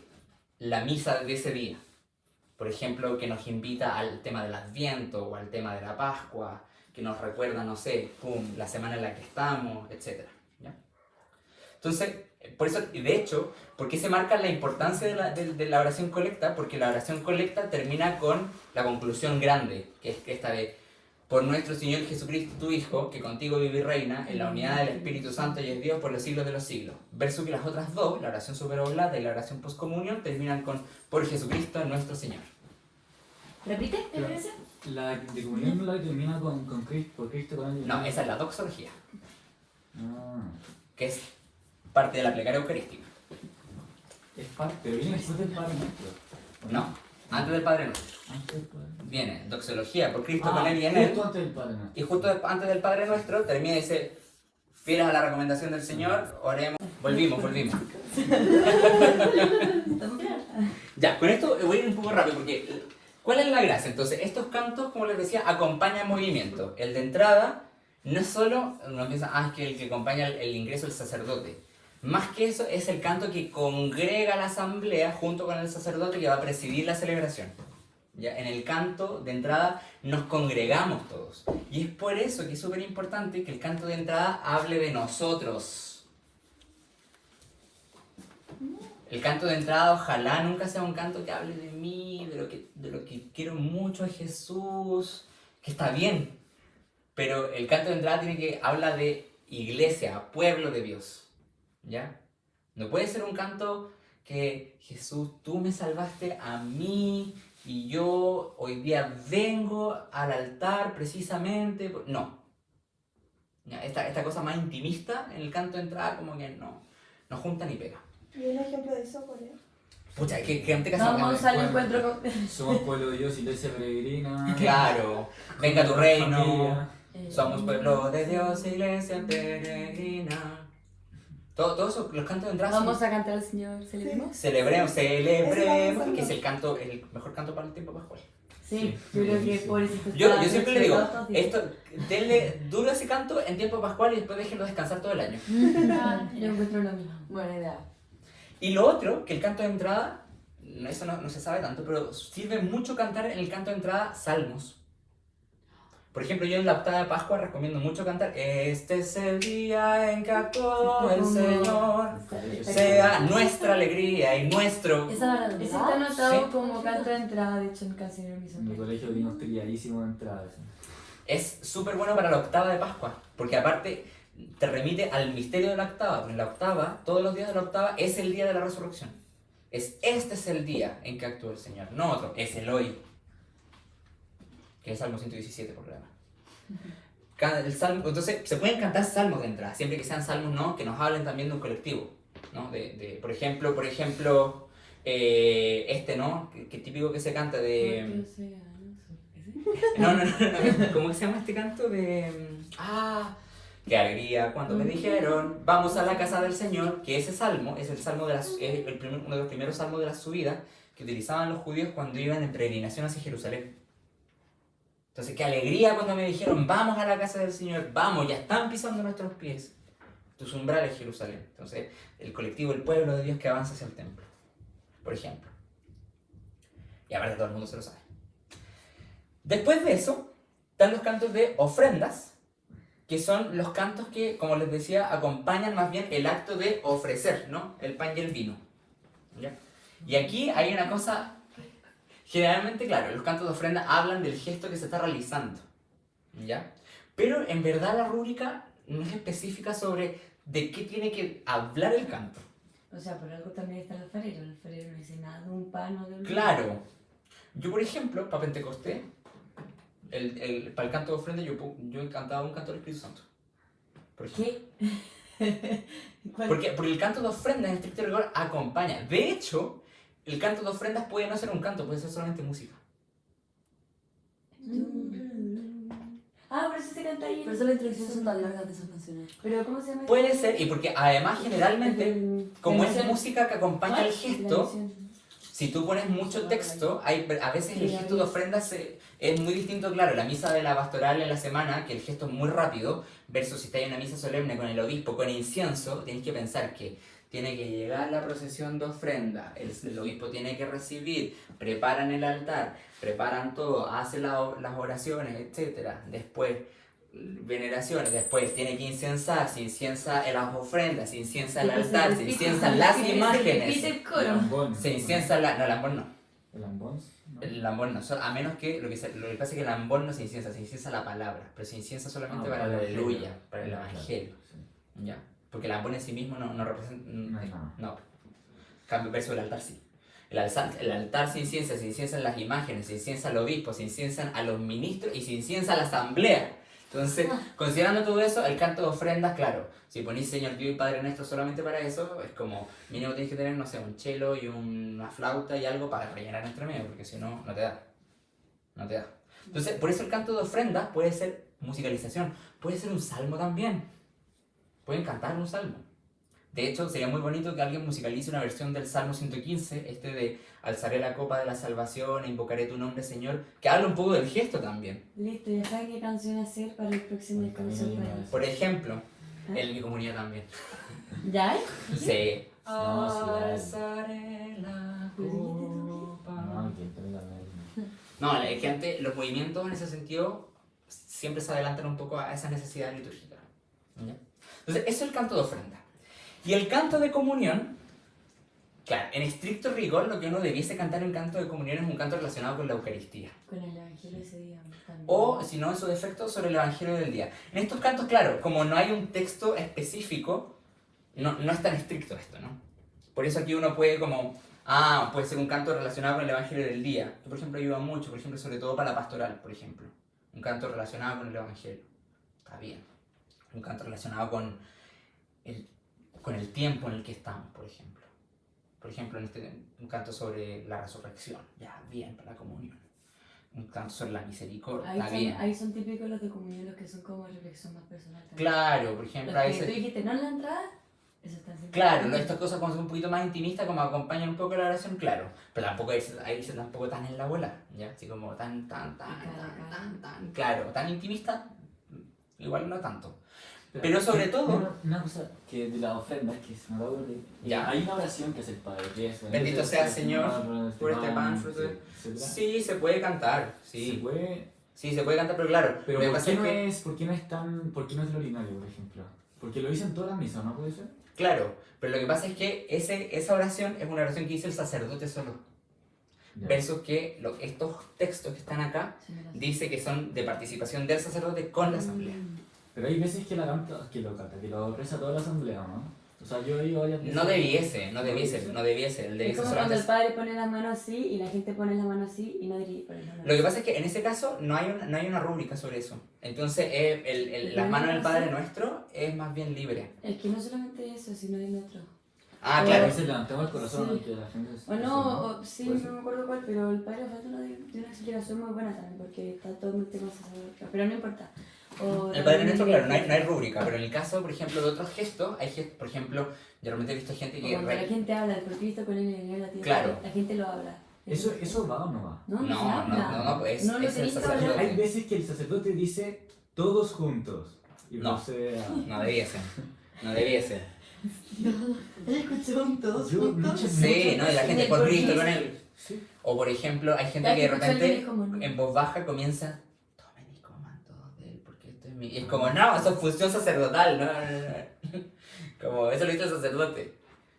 [SPEAKER 1] la misa de ese día. Por ejemplo, que nos invita al tema del Adviento o al tema de la Pascua, que nos recuerda, no sé, la semana en la que estamos, etc. ¿Ya? Entonces, por eso, y de hecho, ¿por qué se marca la importancia de la oración colecta? Porque la oración colecta termina con la conclusión grande, que es esta de: por nuestro Señor Jesucristo, tu Hijo, que contigo vive y reina en la unidad del Espíritu Santo y es Dios por los siglos de los siglos. Verso que las otras dos, la oración superoblata y la oración postcomunión, terminan con por Jesucristo nuestro Señor.
[SPEAKER 4] ¿Repite? ¿Te
[SPEAKER 3] Claro.
[SPEAKER 4] parece?
[SPEAKER 3] La de comunión no la que termina con Cristo, por Cristo con él.
[SPEAKER 1] No, esa es la doxología,
[SPEAKER 3] Ah,
[SPEAKER 1] que es parte de la plegaria eucarística.
[SPEAKER 3] es parte, pero viene después del Padre Nuestro. ¿o
[SPEAKER 1] No, antes del Padre Nuestro.
[SPEAKER 3] Antes del Padre Nuestro.
[SPEAKER 1] Viene doxología por Cristo
[SPEAKER 3] Ah,
[SPEAKER 1] con él y en él.
[SPEAKER 3] justo antes del Padre Nuestro.
[SPEAKER 1] Y justo antes del Padre Nuestro termina y dice: fieles a la recomendación del Señor, oremos. Volvimos. Ya, con esto voy a ir un poco rápido porque ¿cuál es la gracia? Entonces, estos cantos, como les decía, acompañan movimiento. El de entrada no es solo, uno piensa, es que el que acompaña el ingreso del sacerdote. Más que eso, es el canto que congrega a la asamblea junto con el sacerdote que va a presidir la celebración. ¿Ya? En el canto de entrada nos congregamos todos. Y es por eso que es súper importante que el canto de entrada hable de nosotros. El canto de entrada ojalá nunca sea un canto que hable de mí, de lo que quiero mucho a Jesús, que está bien, pero el canto de entrada tiene que habla de iglesia, pueblo de Dios, ¿ya? No puede ser un canto que Jesús, tú me salvaste a mí y yo hoy día vengo al altar precisamente, no. Ya, esta cosa más intimista en el canto de entrada como que no junta ni pega.
[SPEAKER 5] ¿Y un ejemplo de eso cuál es?
[SPEAKER 1] Pucha, que antes
[SPEAKER 4] Vamos al encuentro con...
[SPEAKER 3] Somos pueblo de Dios, iglesia peregrina.
[SPEAKER 1] Claro, venga tu reino.
[SPEAKER 3] Familia.
[SPEAKER 1] Somos pueblo de Dios, iglesia peregrina. Todos los cantos de entrada.
[SPEAKER 4] Vamos a cantar al Señor, ¿celebremos?
[SPEAKER 1] Celebremos,
[SPEAKER 5] Ese
[SPEAKER 1] que es el mejor canto para el tiempo pascual.
[SPEAKER 4] Sí, yo creo que por eso
[SPEAKER 1] Yo siempre le digo, denle duro ese canto en tiempo pascual y después déjenlo descansar todo el año.
[SPEAKER 4] Yo encuentro lo mismo.
[SPEAKER 2] Buena idea.
[SPEAKER 1] Y lo otro, que el canto de entrada, eso no se sabe tanto, pero sirve mucho cantar en el canto de entrada salmos. Por ejemplo, yo en la octava de Pascua recomiendo mucho cantar este es el día en que actuó el Señor, sea nuestra alegría y nuestro...
[SPEAKER 2] Esa era la
[SPEAKER 4] Ese está anotado
[SPEAKER 1] Sí.
[SPEAKER 4] como canto de entrada, de hecho, en Cancionero
[SPEAKER 3] En mi
[SPEAKER 4] Misionero.
[SPEAKER 3] colegio vimos trilladísimo de entrada. Eso.
[SPEAKER 1] Es súper bueno para la octava de Pascua, porque aparte te remite al misterio de la octava, porque en la octava, todos los días de la octava, es el día de la resurrección. Este es el día en que actuó el Señor, no otro, es el hoy. Que es Salmo 117 por problema. El salmo, entonces se pueden cantar salmos de entrada, siempre que sean salmos, ¿no? Que nos hablen también de un colectivo, ¿no? Por ejemplo, ¿no? Que típico que se canta de... No, ¿cómo se llama este canto? Qué alegría cuando me dijeron, vamos a la casa del Señor, que ese salmo es el salmo de uno de los primeros salmos de la subida que utilizaban los judíos cuando iban en peregrinación hacia Jerusalén. Entonces, qué alegría cuando me dijeron, vamos a la casa del Señor, vamos, ya están pisando nuestros pies, tus umbrales, Jerusalén. Entonces, el colectivo, el pueblo de Dios que avanza hacia el templo, por ejemplo. Y aparte todo el mundo se lo sabe. Después de eso, están los cantos de ofrendas, que son los cantos que, como les decía, acompañan más bien el acto de ofrecer, ¿no? El pan y el vino. ¿Ya? Y aquí hay una cosa... Generalmente, claro, los cantos de ofrenda hablan del gesto que se está realizando, ¿ya? Pero en verdad la rúbrica no es específica sobre de qué tiene que hablar el canto.
[SPEAKER 4] O sea, por algo también está el alfarero no dice nada de un pan o de un...
[SPEAKER 1] Claro. Yo, por ejemplo, para Pentecostés, para el canto de ofrenda, yo he cantado un canto del Espíritu Santo. Por ejemplo.
[SPEAKER 4] ¿Qué?
[SPEAKER 1] Porque el canto de ofrenda en estricto rigor acompaña. De hecho, el canto de ofrendas puede no ser un canto, puede ser solamente música.
[SPEAKER 4] Ah, por eso se canta ahí.
[SPEAKER 2] Por eso las introducciones son tan largas de esas canciones.
[SPEAKER 4] Pero ¿cómo se llama?
[SPEAKER 1] Puede ser, y porque además generalmente, como es música que acompaña el gesto, si tú pones mucho texto, a veces el gesto de ofrenda es muy distinto, claro, la misa de la pastoral en la semana, que el gesto es muy rápido, versus si estás en una misa solemne con el obispo, con incienso, tienes que pensar que tiene que llegar la procesión de ofrenda, el obispo tiene que recibir, preparan el altar, preparan todo, hacen las oraciones, etc. Después, veneraciones, después tiene que incensar, se inciensa las ofrendas, se inciensa el altar, se inciensan las imágenes,
[SPEAKER 4] el
[SPEAKER 3] El
[SPEAKER 4] coro.
[SPEAKER 3] lambón.
[SPEAKER 1] se inciensa no, el lambón no.
[SPEAKER 3] ¿El lambón? ¿No?
[SPEAKER 1] El lambón no, a menos que lo que pasa es que el lambón no se inciensa la palabra, pero se inciensa solamente para el aleluya, para el evangelio,
[SPEAKER 3] Sí.
[SPEAKER 1] ¿ya? Porque el lambón en sí mismo no representa,
[SPEAKER 3] No es nada.
[SPEAKER 1] no. Cambio verso el altar sí. El altar se inciensan las imágenes, se inciensa al obispo, se inciensan a los ministros y se inciensa a la asamblea. Entonces, considerando todo eso, el canto de ofrendas, claro, si ponís Señor Dios y Padre Nuestro solamente para eso, es como mínimo tienes que tener, no sé, un cello y una flauta y algo para rellenar entre medio, porque si no, no te da. No te da. Entonces, por eso el canto de ofrendas puede ser musicalización, puede ser un salmo también. Pueden cantar un salmo. De hecho, sería muy bonito que alguien musicalice una versión del Salmo 115, de alzaré la copa de la salvación e invocaré tu nombre, Señor, que habla un poco del gesto también.
[SPEAKER 4] Listo, ya saben qué canción hacer para el próximo descanso del país.
[SPEAKER 1] Por ejemplo, en mi comunidad también.
[SPEAKER 4] ¿Ya?
[SPEAKER 1] Sí.
[SPEAKER 3] No, sí,
[SPEAKER 1] Alzaré la copa.
[SPEAKER 3] No, que entra la misma.
[SPEAKER 1] No, es que antes los movimientos en ese sentido siempre se adelantan un poco a esa necesidad litúrgica. ¿Ya? Entonces, eso es el canto de ofrenda. Y el canto de comunión Claro, en estricto rigor lo que uno debiese cantar en canto de comunión es un canto relacionado con la Eucaristía.
[SPEAKER 4] Con el evangelio ese día también.
[SPEAKER 1] O, si no, en su defecto, sobre el Evangelio del día. En estos cantos, claro, como no hay un texto específico, no es tan estricto esto, ¿no? Por eso aquí uno puede como, puede ser un canto relacionado con el Evangelio del día, que por ejemplo ayuda mucho, por ejemplo, sobre todo para la pastoral, por ejemplo. Un canto relacionado con el Evangelio. Está bien. Un canto relacionado con el tiempo en el que estamos, por ejemplo. Por ejemplo, un canto sobre la resurrección. Ya, bien, para la comunión. Un canto sobre la misericordia. Está bien.
[SPEAKER 4] Ahí son típicos los de comunión, los que son como reflexión más personal también.
[SPEAKER 1] Claro, por ejemplo,
[SPEAKER 4] Los
[SPEAKER 1] a
[SPEAKER 4] que
[SPEAKER 1] veces...
[SPEAKER 4] tú dijiste, no en la entrada, eso está siempre.
[SPEAKER 1] Claro, estas cosas como son un poquito más intimistas, como acompañan un poco la oración, claro. Pero tampoco ahí se tampoco tan en la bola, ¿ya? Así como tan, claro, tan intimista, igual no tanto. Pero sobre todo...
[SPEAKER 3] Una cosa que de las ofrendas que se me va a ocurrir.
[SPEAKER 1] Ya.
[SPEAKER 3] Hay una oración que hace el Padre, que es...
[SPEAKER 1] Bendito sea Señor por este pan, fruto de...
[SPEAKER 3] etcétera.
[SPEAKER 1] Sí, se puede cantar,
[SPEAKER 3] Se
[SPEAKER 1] sí.
[SPEAKER 3] puede...
[SPEAKER 1] Sí, se puede cantar, pero claro,
[SPEAKER 3] Pero
[SPEAKER 1] lo que
[SPEAKER 3] ¿por
[SPEAKER 1] pasa
[SPEAKER 3] qué,
[SPEAKER 1] es
[SPEAKER 3] no
[SPEAKER 1] que...
[SPEAKER 3] ¿por qué no es tan... ¿Por qué no es el ordinario, por ejemplo? Porque lo dicen todas las misas, ¿no puede ser?
[SPEAKER 1] Claro, pero lo que pasa es que esa oración es una oración que dice el sacerdote solo.
[SPEAKER 3] Ya.
[SPEAKER 1] Versus que estos textos que están acá dice que son de participación del sacerdote con la asamblea.
[SPEAKER 3] Pero hay veces que que lo reza toda la asamblea, ¿no? O sea, yo he ido varias veces...
[SPEAKER 1] No debiese. El
[SPEAKER 4] Es
[SPEAKER 1] debiese
[SPEAKER 4] como cuando
[SPEAKER 1] solamente...
[SPEAKER 4] el padre pone las manos así y la gente pone las manos así y no dirige por las
[SPEAKER 1] Lo que pasa es que en ese caso no hay una rúbrica sobre eso. Entonces las manos del Padre Nuestro es más bien libre.
[SPEAKER 4] Es que no solamente eso, sino hay otro.
[SPEAKER 1] Ah,
[SPEAKER 3] A
[SPEAKER 1] claro.
[SPEAKER 3] veces levantamos el corazón
[SPEAKER 4] Sí.
[SPEAKER 3] ante la gente...
[SPEAKER 4] O no, sí,
[SPEAKER 3] Puede
[SPEAKER 4] no
[SPEAKER 3] ser.
[SPEAKER 4] me acuerdo cuál, pero el padre falta de una explicación muy buena también, porque está todo el tema sacerdotal, pero no importa.
[SPEAKER 1] El Padre Nuestro, claro, no hay rúbrica, pero en el caso, por ejemplo, de otros gestos, hay gestos, por ejemplo, yo realmente he visto gente que...
[SPEAKER 4] Cuando la gente habla del Cristo con él en la tierra,
[SPEAKER 1] Claro.
[SPEAKER 4] la gente lo habla.
[SPEAKER 3] ¿Eso va o no va?
[SPEAKER 4] No,
[SPEAKER 1] No,
[SPEAKER 4] se habla.
[SPEAKER 1] no, pues
[SPEAKER 4] No lo
[SPEAKER 1] es el
[SPEAKER 4] tenés que hablar.
[SPEAKER 1] sacerdote.
[SPEAKER 3] Hay veces que el sacerdote dice todos juntos. Y
[SPEAKER 1] No.
[SPEAKER 3] procede a...
[SPEAKER 1] No debiese.
[SPEAKER 5] Ella escuchó un todos
[SPEAKER 3] Yo
[SPEAKER 5] juntos.
[SPEAKER 3] muchas
[SPEAKER 1] Sí,
[SPEAKER 3] veces...
[SPEAKER 1] ¿no? Y la gente por Cristo con él.
[SPEAKER 3] Sí.
[SPEAKER 1] O por ejemplo, hay gente
[SPEAKER 4] Ya
[SPEAKER 1] que de
[SPEAKER 4] escuchó alguien
[SPEAKER 1] repente
[SPEAKER 4] y como, no.
[SPEAKER 1] en voz baja comienza, tomen y coman todos de él, porque esto es mi... Y es como, no, eso es función sacerdotal, no. Como, eso lo dice el sacerdote.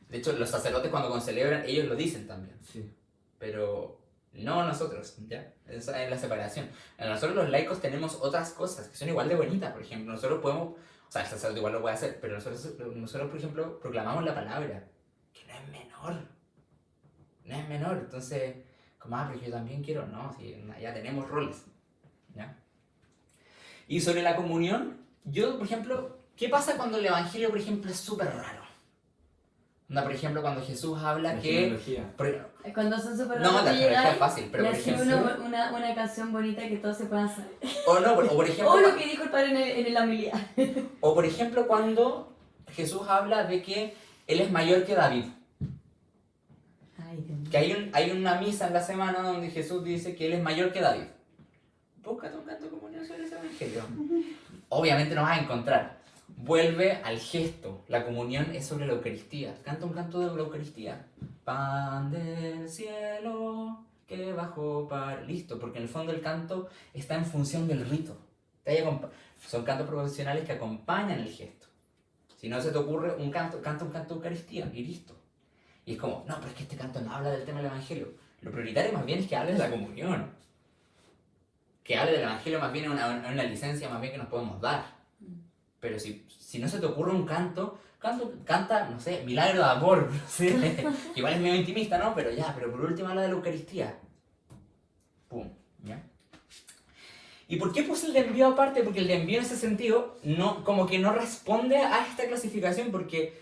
[SPEAKER 1] De hecho, los sacerdotes cuando celebran, ellos lo dicen también.
[SPEAKER 3] Sí.
[SPEAKER 1] Pero no nosotros, ¿ya? Esa es la separación. Nosotros los laicos tenemos otras cosas que son igual de bonitas, por ejemplo. Nosotros podemos, o sea, el sacerdote igual lo puede hacer, pero nosotros por ejemplo, proclamamos la palabra, que no es menor. No es menor, entonces, como, pero yo también quiero, no, si ya tenemos roles, ¿ya? Y sobre la comunión, yo, por ejemplo, ¿qué pasa cuando el evangelio, por ejemplo, es súper raro? Por ejemplo, cuando Jesús habla
[SPEAKER 3] La
[SPEAKER 1] que...
[SPEAKER 3] genealogía.
[SPEAKER 4] Cuando son súper
[SPEAKER 1] No,
[SPEAKER 4] raros
[SPEAKER 1] la
[SPEAKER 4] y
[SPEAKER 1] genealogía
[SPEAKER 4] llegáis
[SPEAKER 1] es fácil, pero
[SPEAKER 4] y
[SPEAKER 1] por
[SPEAKER 4] así
[SPEAKER 1] ejemplo...
[SPEAKER 4] una canción bonita que todos se puedan saber.
[SPEAKER 1] O no, o por ejemplo...
[SPEAKER 4] O lo que dijo el padre en la homilía.
[SPEAKER 1] O por ejemplo cuando Jesús habla de que Él es mayor que David.
[SPEAKER 4] Ay, Dios mío.
[SPEAKER 1] Que hay una misa en la semana donde Jesús dice que Él es mayor que David. Búscate un canto comunión sobre ese evangelio. Obviamente no vas a encontrar. Vuelve al gesto. La comunión es sobre la Eucaristía. Canta un canto de la Eucaristía. Pan del cielo que bajó para... Listo, porque en el fondo el canto está en función del rito. Son cantos profesionales que acompañan el gesto. Si no se te ocurre un canto de Eucaristía y listo. Y es como, no, pero es que este canto no habla del tema del Evangelio. Lo prioritario más bien es que hable de la comunión. Que hable del Evangelio más bien es una licencia más bien que nos podemos dar. Pero si no se te ocurre un canta, no sé, Milagro de Amor, no sé. Igual es medio intimista, ¿no? Pero por último habla de la Eucaristía. Pum, ¿ya? ¿Y por qué puse el de envío aparte? Porque el de envío en ese sentido como que no responde a esta clasificación porque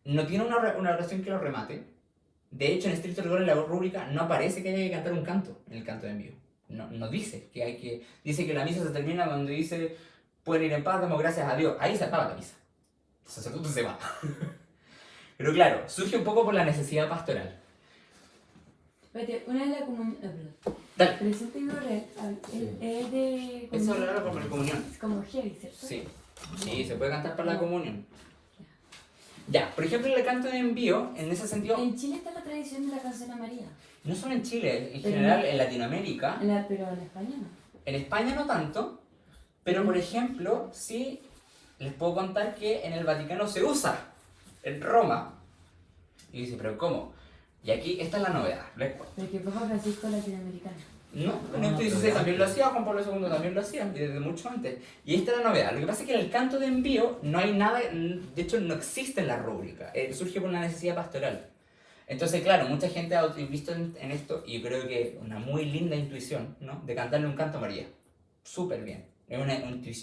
[SPEAKER 1] no tiene una oración que lo remate. De hecho, en estricto rigor en la rúbrica no aparece que haya que cantar un canto en el canto de envío. No dice que hay que... Dice que la misa se termina donde dice pueden ir en paz, damos gracias a Dios. Ahí se acaba la misa. El sacerdote se va. Pero claro, surge un poco por la necesidad pastoral.
[SPEAKER 4] Espérate, una es la comunión. Perdón.
[SPEAKER 1] Dale.
[SPEAKER 4] Presente y oral es de.
[SPEAKER 1] Eso hablará como la comunión.
[SPEAKER 4] Es como heavy, ¿cierto?
[SPEAKER 1] Sí, se puede cantar para la comunión. Ya, por ejemplo, el canto de envío, en ese sentido,
[SPEAKER 4] En Chile está la tradición de la canción a María.
[SPEAKER 1] no solo en Chile, en
[SPEAKER 4] Pero
[SPEAKER 1] general en Latinoamérica.
[SPEAKER 4] Pero en España no.
[SPEAKER 1] En España no tanto, pero por ejemplo, sí les puedo contar que en el Vaticano se usa, en Roma. Y dice, ¿pero cómo? Y aquí, esta es la novedad.
[SPEAKER 4] Porque Papa Francisco latinoamericano.
[SPEAKER 1] No, Benedicto XVI también lo hacía, Juan Pablo II también lo hacía, desde mucho antes. Y esta es la novedad. Lo que pasa es que en el canto de envío no hay nada, de hecho no existe en la rúbrica, surge por una necesidad pastoral. Entonces, claro, mucha gente ha visto en esto, y yo creo que una muy linda intuición, ¿no? De cantarle un canto a María. Súper bien. Es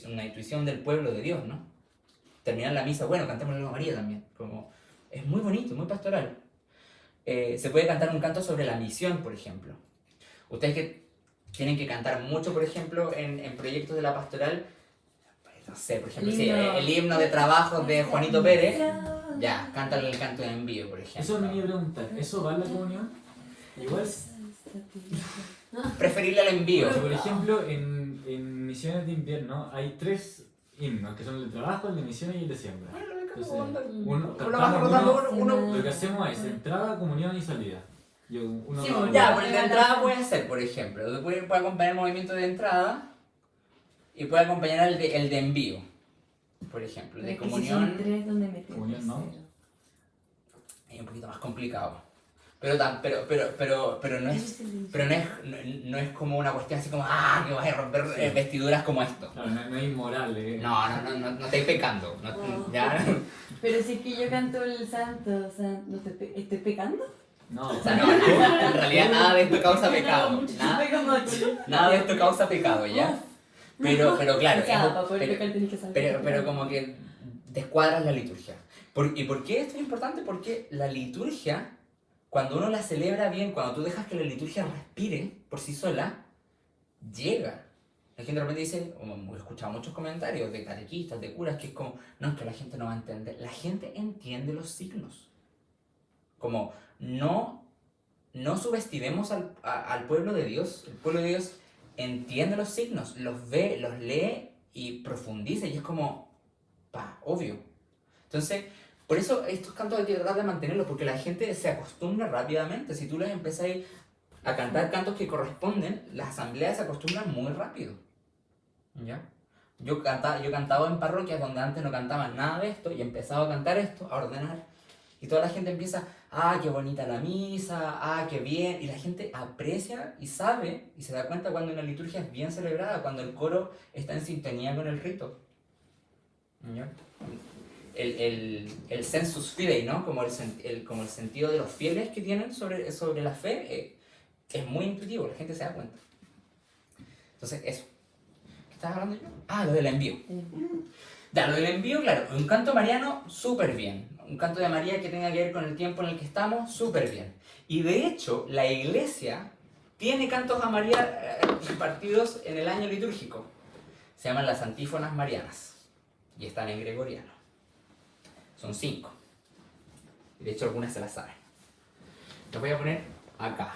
[SPEAKER 1] una intuición del pueblo de Dios, ¿no? Terminar la misa, bueno, cantémosle a María también. Como, es muy bonito, muy pastoral. Se puede cantar un canto sobre la misión, por ejemplo. Ustedes que tienen que cantar mucho, por ejemplo, en proyectos de la pastoral, no sé, por ejemplo, sí, el himno de trabajo de Juanito Pérez, ya, cántale el canto de envío, por ejemplo.
[SPEAKER 3] Eso me quería preguntar, ¿eso va en la comunión? Igual,
[SPEAKER 1] Preferible al envío.
[SPEAKER 3] por ejemplo, en misiones de invierno hay 3 himnos, que son el de trabajo, el de misiones y el de siembra. Entonces, lo que hacemos es entrada, comunión y salida.
[SPEAKER 1] Ya, por el de entrada puede ser, por ejemplo, puede acompañar el movimiento de entrada y puede acompañar el de envío, por ejemplo, el de comunión.
[SPEAKER 3] Comunión, ¿no?
[SPEAKER 1] Es un poquito más complicado. Pero no es como una cuestión así como, que vas a romper vestiduras como esto.
[SPEAKER 3] Claro, no es inmoral,
[SPEAKER 1] No estáis pecando. ¿Ya?
[SPEAKER 4] Pero si es que yo canto el santo, o sea, ¿no estoy pecando?
[SPEAKER 3] No,
[SPEAKER 1] O sea, en realidad nada de esto causa pecado. Nada de esto causa pecado, ¿ya? Pero claro,
[SPEAKER 4] O sea, para poder pecar tenés que saber.
[SPEAKER 1] pero como que descuadras la liturgia. ¿Y por qué esto es importante? Porque la liturgia, cuando uno la celebra bien, cuando tú dejas que la liturgia respire por sí sola, llega. La gente de repente dice, he escuchado muchos comentarios de catequistas, de curas, que es como, no, es que la gente no va a entender. La gente entiende los signos. Como, no subestimemos al pueblo de Dios. El pueblo de Dios entiende los signos, los ve, los lee y profundiza. Y es como, obvio. Entonces, por eso estos cantos hay que tratar de mantenerlos, porque la gente se acostumbra rápidamente. Si tú les empezáis a cantar cantos que corresponden, las asambleas se acostumbran muy rápido. ¿Ya? Yo cantaba en parroquias donde antes no cantaban nada de esto y he empezado a cantar esto, a ordenar. Y toda la gente empieza, qué bonita la misa, qué bien. Y la gente aprecia y sabe y se da cuenta cuando una liturgia es bien celebrada, cuando el coro está en sintonía con el rito. ¿Ya? El sensus fidei, ¿no? Como el sentido de los fieles que tienen sobre la fe, es muy intuitivo, la gente se da cuenta. Entonces, eso. ¿Qué estaba hablando yo? Lo del envío. Ya, lo del envío, claro, un canto mariano, súper bien. Un canto de María que tenga que ver con el tiempo en el que estamos, súper bien. Y de hecho, la iglesia tiene cantos a María repartidos en el año litúrgico. Se llaman las antífonas marianas y están en gregoriano. Son 5. Y de hecho algunas se las saben. Las voy a poner acá.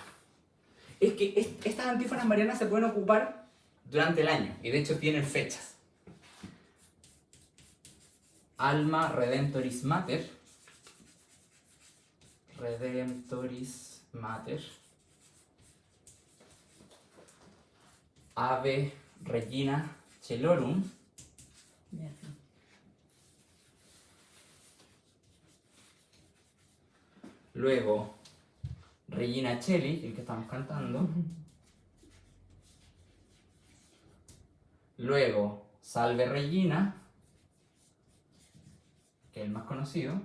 [SPEAKER 1] Es que estas antífonas marianas se pueden ocupar durante el año y de hecho tienen fechas. Alma Redemptoris Mater. Redemptoris Mater. Ave Regina Celorum. Luego, Regina Cheli, el que estamos cantando. Luego, Salve Regina, que es el más conocido.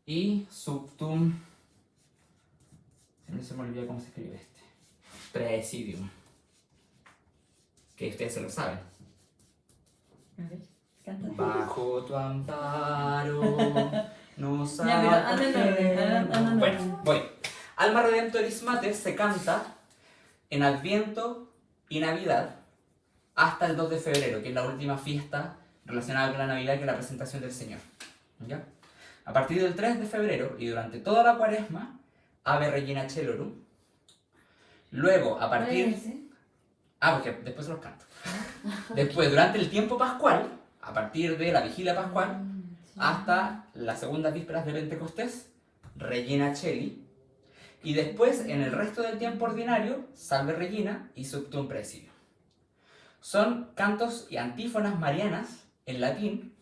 [SPEAKER 1] Y Subtum, siempre se me olvida cómo se escribe este. Praesidium, que ustedes se lo saben.
[SPEAKER 4] A ver, canta.
[SPEAKER 1] Bajo tu amparo nos
[SPEAKER 4] Ya, pero anda en orden, anda en orden.
[SPEAKER 1] Bueno, voy. Alma Redemptoris Mater se canta en Adviento y Navidad hasta el 2 de febrero, que es la última fiesta relacionada con la Navidad, que es la presentación del Señor. ¿Ya? A partir del 3 de febrero y durante toda la Cuaresma, Ave Regina Celorum. Luego, a partir... porque después se los canto. Después, durante el tiempo pascual, a partir de la vigilia pascual, hasta las segundas vísperas de Pentecostés, Regina Cheli. Y después, en el resto del tiempo ordinario, Salve Regina y Subtum Praesidium. Son cantos y antífonas marianas en latín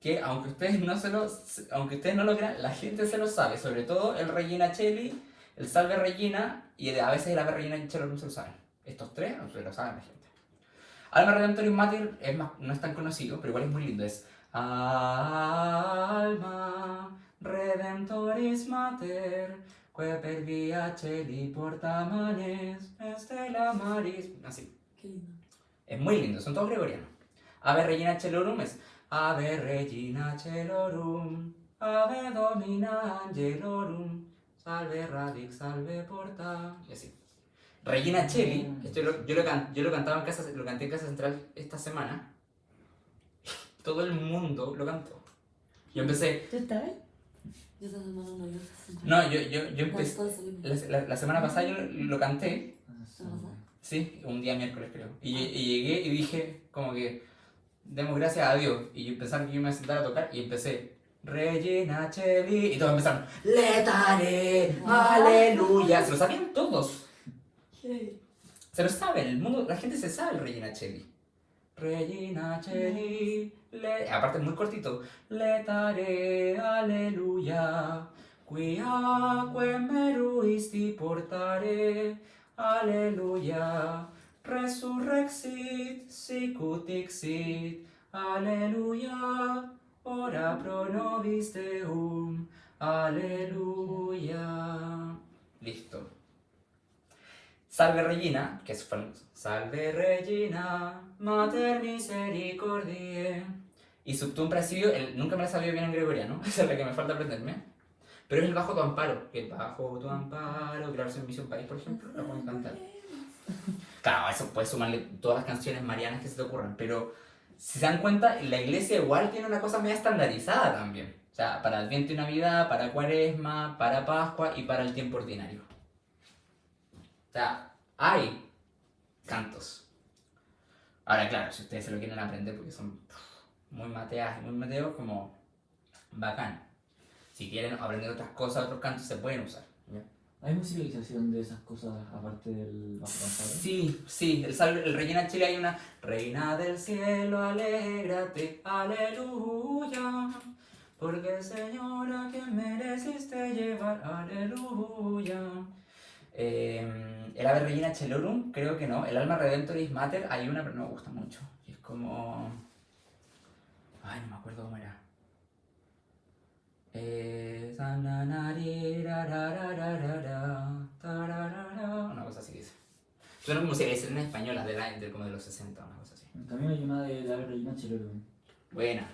[SPEAKER 1] que aunque ustedes no lo crean, la gente se lo sabe, sobre todo el Regina Cheli, el Salve Regina y a veces el Ave Regina Celorum se lo saben. Estos tres se lo saben la gente. Alma Redemptoris Mater no es tan conocido, pero igual es muy lindo. Es Alma Redemptoris Mater, que per via Cheli porta manes, estela maris. Así.
[SPEAKER 2] Qué lindo.
[SPEAKER 1] Es muy lindo, son todos gregorianos. Ave Regina Celorum es Ave Regina Celorum, Ave Domina Angelorum, Salve Radix, Salve Porta. Y así. Regina Cheli, esto yo lo cantaba en casa, lo canté en Casa Central esta semana. Todo el mundo lo cantó. Yo empecé.
[SPEAKER 4] ¿Tú estabas?
[SPEAKER 2] Yo esta semana no iba a hacer.
[SPEAKER 1] No, yo empecé.
[SPEAKER 2] Todo salimos.
[SPEAKER 1] La semana pasada yo lo canté.
[SPEAKER 2] pasada?
[SPEAKER 1] Sí, un día miércoles creo. Y llegué y dije, como que, demos gracias a Dios. Y yo pensaba que yo me iba a sentar a tocar y empecé, Regina Cheli. Y todos empezaron, Letare, aleluya. Se lo sabían todos.
[SPEAKER 2] ¿Qué?
[SPEAKER 1] Se lo sabe, el mundo, la gente se sabe el Regina Cheli. Regina Cheli, aparte es muy cortito. Letare, aleluya. Quiaque meruisti portare, aleluya. Resurrexit, sicut dixit, aleluya. Ora pro nobis Deum, aleluya. Listo. Salve Regina, que es Salve Regina, Mater Misericordiae. Y Subtum Presidio, nunca me la sabía bien en gregoriano, esa es la que me falta aprenderme. Pero es el Bajo tu Amparo, que el Bajo tu Amparo, que la versión Misión País, por ejemplo, la pueden cantar. Claro, eso puedes sumarle todas las canciones marianas que se te ocurran, pero si se dan cuenta, la iglesia igual tiene una cosa media estandarizada también. O sea, para Adviento y Navidad, para Cuaresma, para Pascua y para el tiempo ordinario. O sea, hay cantos. Ahora, claro, si ustedes se lo quieren aprender porque son muy mateas y muy mateos, como bacán. Si quieren aprender otras cosas, otros cantos, se pueden usar. ¿Ya?
[SPEAKER 3] ¿Hay musicalización de esas cosas aparte del Bajo Amparo?
[SPEAKER 1] Sí, el Regina Cheli hay una Reina del cielo, alégrate, aleluya, porque el Señor a quien mereciste llevar, aleluya. El Ave Regina Celorum, creo que no. El Alma Redemptoris Mater, hay una, pero no me gusta mucho. Y es como... Ay, no me acuerdo cómo era. Una cosa así dice. Suena como si le hicieran en española, como de los 60, una cosa así.
[SPEAKER 3] También hay una de la Reina Celorum.
[SPEAKER 1] Buena.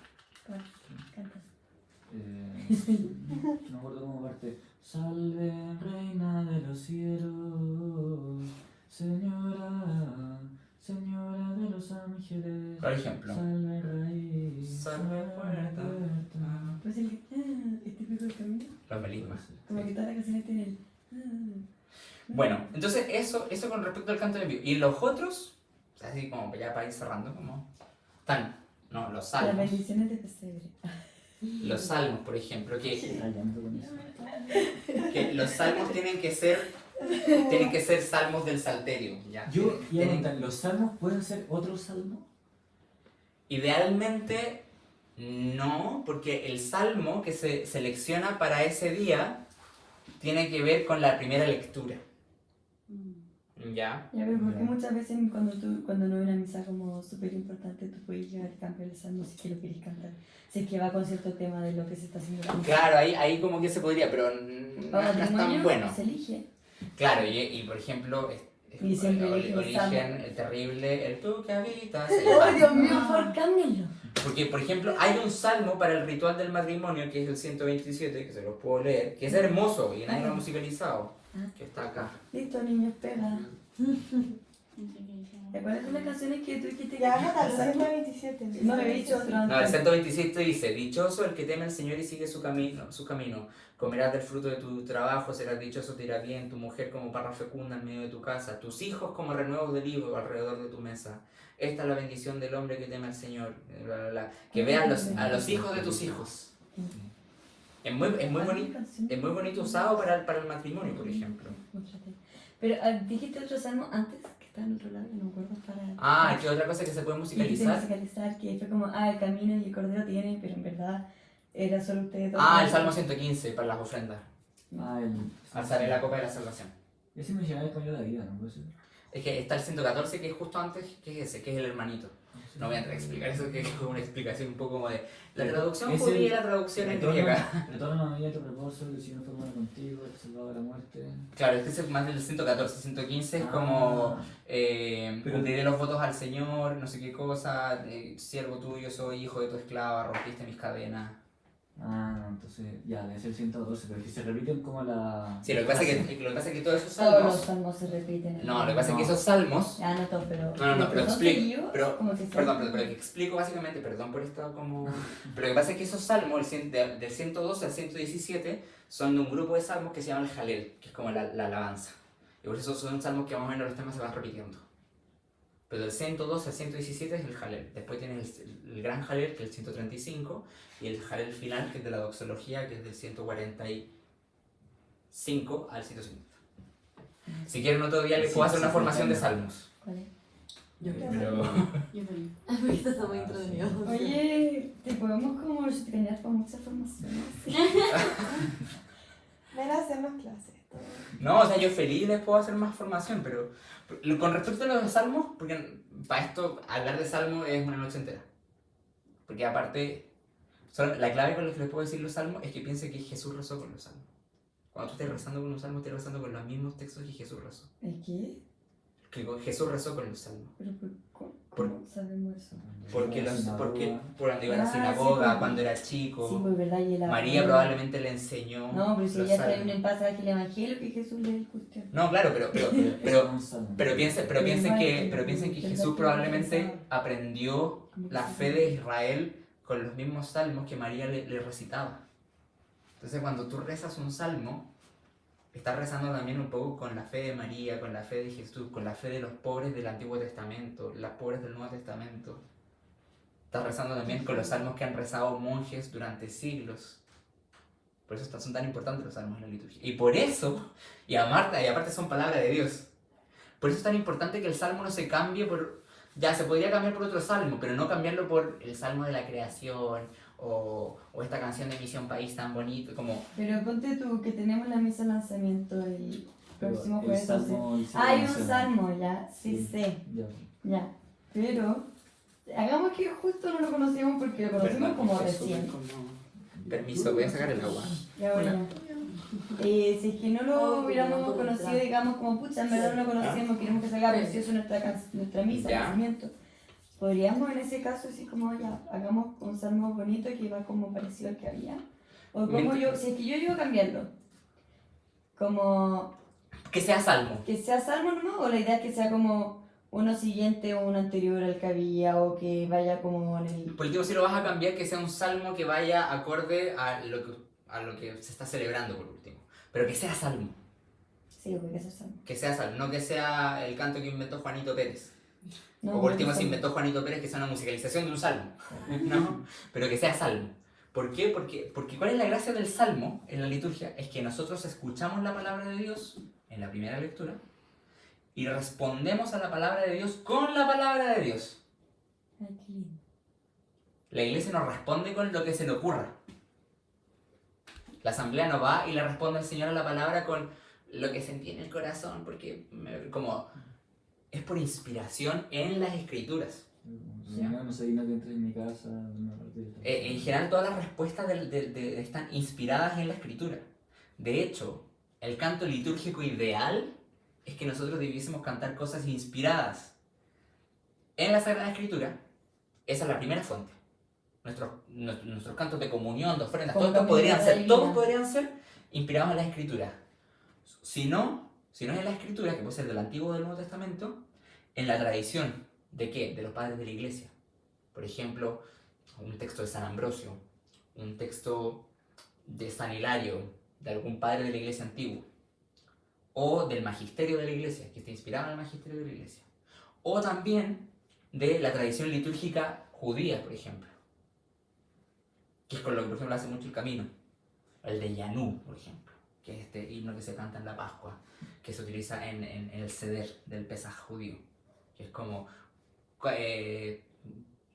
[SPEAKER 4] ¿Cuál? Canta.
[SPEAKER 3] No me acuerdo cómo parte. Salve, Reina de los cielos, Señora, Señora de los ángeles.
[SPEAKER 1] Por ejemplo.
[SPEAKER 3] Salve, raíz.
[SPEAKER 1] Salve, puerta.
[SPEAKER 4] Pues el típico del camino.
[SPEAKER 1] Los melismas.
[SPEAKER 4] Como que todas las canciones tienen
[SPEAKER 1] Bueno, entonces eso con respecto al canto de envío. Y los otros, o sea, así como ya para ir cerrando, como están, no, los
[SPEAKER 4] las
[SPEAKER 1] salmos.
[SPEAKER 4] bendiciones de pesebre.
[SPEAKER 1] Los salmos, por ejemplo, que
[SPEAKER 3] Rayando con eso.
[SPEAKER 1] los salmos tienen que ser salmos del Salterio. ¿Ya?
[SPEAKER 3] Yo iba a
[SPEAKER 1] Tienen-
[SPEAKER 3] preguntar, ¿los salmos pueden ser otro salmo?
[SPEAKER 1] Idealmente no, porque el salmo que se selecciona para ese día tiene que ver con la primera lectura. ¿Ya?
[SPEAKER 4] Ya, pero porque
[SPEAKER 3] Ya.
[SPEAKER 4] muchas veces cuando no hay una misa como súper importante, tú puedes llegar a cambiar el salmo si es que lo quieres cantar. Si es que va con cierto tema de lo que se está haciendo.
[SPEAKER 1] Claro, ahí como que se podría, pero
[SPEAKER 4] Para
[SPEAKER 1] no es tan
[SPEAKER 4] matrimonio
[SPEAKER 1] bueno.
[SPEAKER 4] se elige.
[SPEAKER 1] Claro, y por ejemplo,
[SPEAKER 4] Y siempre eligen el
[SPEAKER 1] eligen el terrible, el tú que habitas.
[SPEAKER 4] ¡Oh, Dios mío, por cámbienlo!
[SPEAKER 1] Porque, por ejemplo, hay un salmo para el ritual del matrimonio, que es el 127, que se los puedo leer, que es hermoso y nadie lo ha musicalizado, que está acá.
[SPEAKER 4] Listo, niños, pega. ¿Te acuerdas de las canciones que tú dijiste que
[SPEAKER 5] Ya, Natal,
[SPEAKER 4] pasar?
[SPEAKER 5] 127.
[SPEAKER 4] No me he dicho otro
[SPEAKER 1] No, el
[SPEAKER 4] antes.
[SPEAKER 1] 127 dice, dichoso el que teme al Señor y sigue su camino, comerás del fruto de tu trabajo, serás dichoso, te irá bien, tu mujer como parra fecunda en medio de tu casa, tus hijos como renuevos del higo alrededor de tu mesa. Esta es la bendición del hombre que teme al Señor. Bla, bla, bla. Que vean a los hijos de tus hijos. Es muy bonito usado para el matrimonio, por ejemplo.
[SPEAKER 4] Pero dijiste otro salmo antes que está en otro lado, que no me acuerdo para...
[SPEAKER 1] Ah, que otra cosa que se puede
[SPEAKER 4] Y
[SPEAKER 1] musicalizar.
[SPEAKER 4] musicalizar, que fue como, el camino y el cordero tiene, pero en verdad era solo ustedes dos.
[SPEAKER 1] Ah, el Salmo 115 para las ofrendas.
[SPEAKER 3] Ah,
[SPEAKER 1] Alzaré la copa de la salvación.
[SPEAKER 3] Ese mencionaba el camino de la vida, ¿no? Puede ser.
[SPEAKER 1] Es que está el 114 que es justo antes, que es ese, que es el hermanito. No voy a entrar a explicar eso, que es una explicación un poco como de la traducción
[SPEAKER 3] Es
[SPEAKER 1] judía y
[SPEAKER 3] el
[SPEAKER 1] la traducción en griega.
[SPEAKER 3] Retorno a mí a tu reposo, el Señor forma contigo, te salvado de la muerte.
[SPEAKER 1] Claro, este es más del 114, 115 es como cumpliré los votos al Señor, no sé qué cosa, siervo tuyo soy, hijo de tu esclava, rompiste mis cadenas.
[SPEAKER 3] Ah, no, entonces ya, debe ser 112, pero es que se repiten como la...
[SPEAKER 1] Sí, lo que pasa es que todos esos
[SPEAKER 4] Todos los
[SPEAKER 1] salmos...
[SPEAKER 4] salmos se repiten.
[SPEAKER 1] No, lo que pasa es que esos salmos...
[SPEAKER 4] Ya, no todos, pero...
[SPEAKER 1] No, pero
[SPEAKER 4] son
[SPEAKER 1] explico.
[SPEAKER 4] seguidos,
[SPEAKER 1] Pero,
[SPEAKER 4] como que
[SPEAKER 1] perdón, pero que explico básicamente, perdón por esto como... Pero lo que pasa es que esos salmos, del 112 al 117, son de un grupo de salmos que se llama el Jalel, que es como la alabanza. Y por eso son salmos que más o menos los temas se van repitiendo. Pero del 112 al 117 es el Jalel. Después tienes el gran Jalel, que es el 135, y el Jalel final, que es de la doxología, que es del 145 al 150. Si quieren otro día les puedo hacer una formación de salmos.
[SPEAKER 4] ¿Cuál es?
[SPEAKER 2] Yo creo.
[SPEAKER 1] Pero...
[SPEAKER 6] Yo también.
[SPEAKER 2] Porque esto está muy entretenido.
[SPEAKER 4] Oye, te podemos como engañar con muchas formaciones.
[SPEAKER 5] Ven a hacernos clases. todo.
[SPEAKER 1] No, o sea, yo feliz les puedo hacer más formación, pero con respecto a los salmos, porque para esto hablar de salmos es una noche entera. Porque aparte, la clave con la que les puedo decir los salmos es que piense que Jesús rezó con los salmos. Cuando tú estés rezando con un salmo, estás rezando con los mismos textos que Jesús rezó.
[SPEAKER 4] ¿El qué?
[SPEAKER 1] Que Jesús rezó con los salmos.
[SPEAKER 4] ¿Pero cómo sabemos eso?
[SPEAKER 1] Porque por cuando iba a la
[SPEAKER 4] Ah,
[SPEAKER 1] sinagoga,
[SPEAKER 4] sí,
[SPEAKER 1] cuando era
[SPEAKER 4] Sí,
[SPEAKER 1] chico,
[SPEAKER 4] pues verdad, y la...
[SPEAKER 1] María probablemente le enseñó.
[SPEAKER 4] No, pero si
[SPEAKER 1] los
[SPEAKER 4] ella trae
[SPEAKER 1] salmos.
[SPEAKER 4] un pasaje del Evangelio que Jesús le discutió.
[SPEAKER 1] No, claro, pero piensen que
[SPEAKER 4] Pero
[SPEAKER 1] Jesús probablemente aprendió la fe de Israel con los mismos salmos que María le recitaba. Entonces cuando tú rezas un salmo, estás rezando también un poco con la fe de María, con la fe de Jesús, con la fe de los pobres del Antiguo Testamento, los pobres del Nuevo Testamento. Estás rezando también con los salmos que han rezado monjes durante siglos. Por eso son tan importantes los salmos en la liturgia. Y por eso, y aparte son palabra de Dios. Por eso es tan importante que el salmo no se cambie por... Ya, se podría cambiar por otro salmo, pero no cambiarlo por el salmo de la creación o esta canción de Misión País tan bonito, como...
[SPEAKER 4] Pero ponte tú que tenemos la misa de lanzamiento el próximo jueves 12.
[SPEAKER 3] Hay
[SPEAKER 4] Hay un salmo, ya, sí sé,
[SPEAKER 3] Ya.
[SPEAKER 4] ya. Pero hagamos que justo no lo conocíamos porque lo conocimos como recién.
[SPEAKER 1] Permiso, voy a sacar el agua.
[SPEAKER 4] Ya, bueno. Si es que no lo hubiéramos conocido, digamos, como pucha, en verdad no lo conocíamos, queremos que salga precioso nuestra misa,
[SPEAKER 1] Ya.
[SPEAKER 4] nacimiento. Podríamos en ese caso decir como ya, hagamos un salmo bonito que va como parecido al que había. O como yo, si es que yo iba a cambiarlo, como
[SPEAKER 1] Que sea salmo.
[SPEAKER 4] que sea salmo nomás, o la idea es que sea como uno siguiente o uno anterior al que había, o que vaya como en el...
[SPEAKER 1] Por último, si lo vas a cambiar, que sea un salmo que vaya acorde a lo que se está celebrando, por último. Pero que sea salmo.
[SPEAKER 4] Sí, yo creo que es el salmo.
[SPEAKER 1] Que sea salmo, no que sea el canto que inventó Juanito Pérez.
[SPEAKER 4] No,
[SPEAKER 1] O por último,
[SPEAKER 4] no,
[SPEAKER 1] si inventó Juanito Pérez, que sea una musicalización de un salmo. ¿No? Pero que sea salmo. ¿Por qué? Porque ¿cuál es la gracia del salmo en la liturgia? Es que nosotros escuchamos la palabra de Dios en la primera lectura y respondemos a la palabra de Dios con la palabra de Dios.
[SPEAKER 4] Ay, qué lindo.
[SPEAKER 1] La iglesia nos responde con lo que se le ocurra. La asamblea no va y le responde al Señor a la palabra con lo que sentí en el corazón, porque como es por inspiración en las escrituras.
[SPEAKER 3] Señor, no sé, no que entres en mi casa.
[SPEAKER 1] En general todas las respuestas están inspiradas en la escritura. De hecho, el canto litúrgico ideal es que nosotros debiésemos cantar cosas inspiradas en la Sagrada Escritura. Esa es la primera fuente. Nuestros cantos de comunión, de ofrendas,
[SPEAKER 4] Como
[SPEAKER 1] todos
[SPEAKER 4] camino
[SPEAKER 1] podrían ser inspirados en la Escritura. Si no es en la Escritura, que puede ser del Antiguo o del Nuevo Testamento, en la tradición. ¿De qué? De los padres de la iglesia. Por ejemplo, un texto de San Ambrosio, un texto de San Hilario, de algún padre de la iglesia antiguo, o del magisterio de la iglesia, que está inspirado en el magisterio de la iglesia, o también de la tradición litúrgica judía, por ejemplo, que es con lo que, por ejemplo, hace mucho el camino, el de Yanú, por ejemplo, que es este himno que se canta en la Pascua, que se utiliza en el Seder del Pesaj judío. Que es como,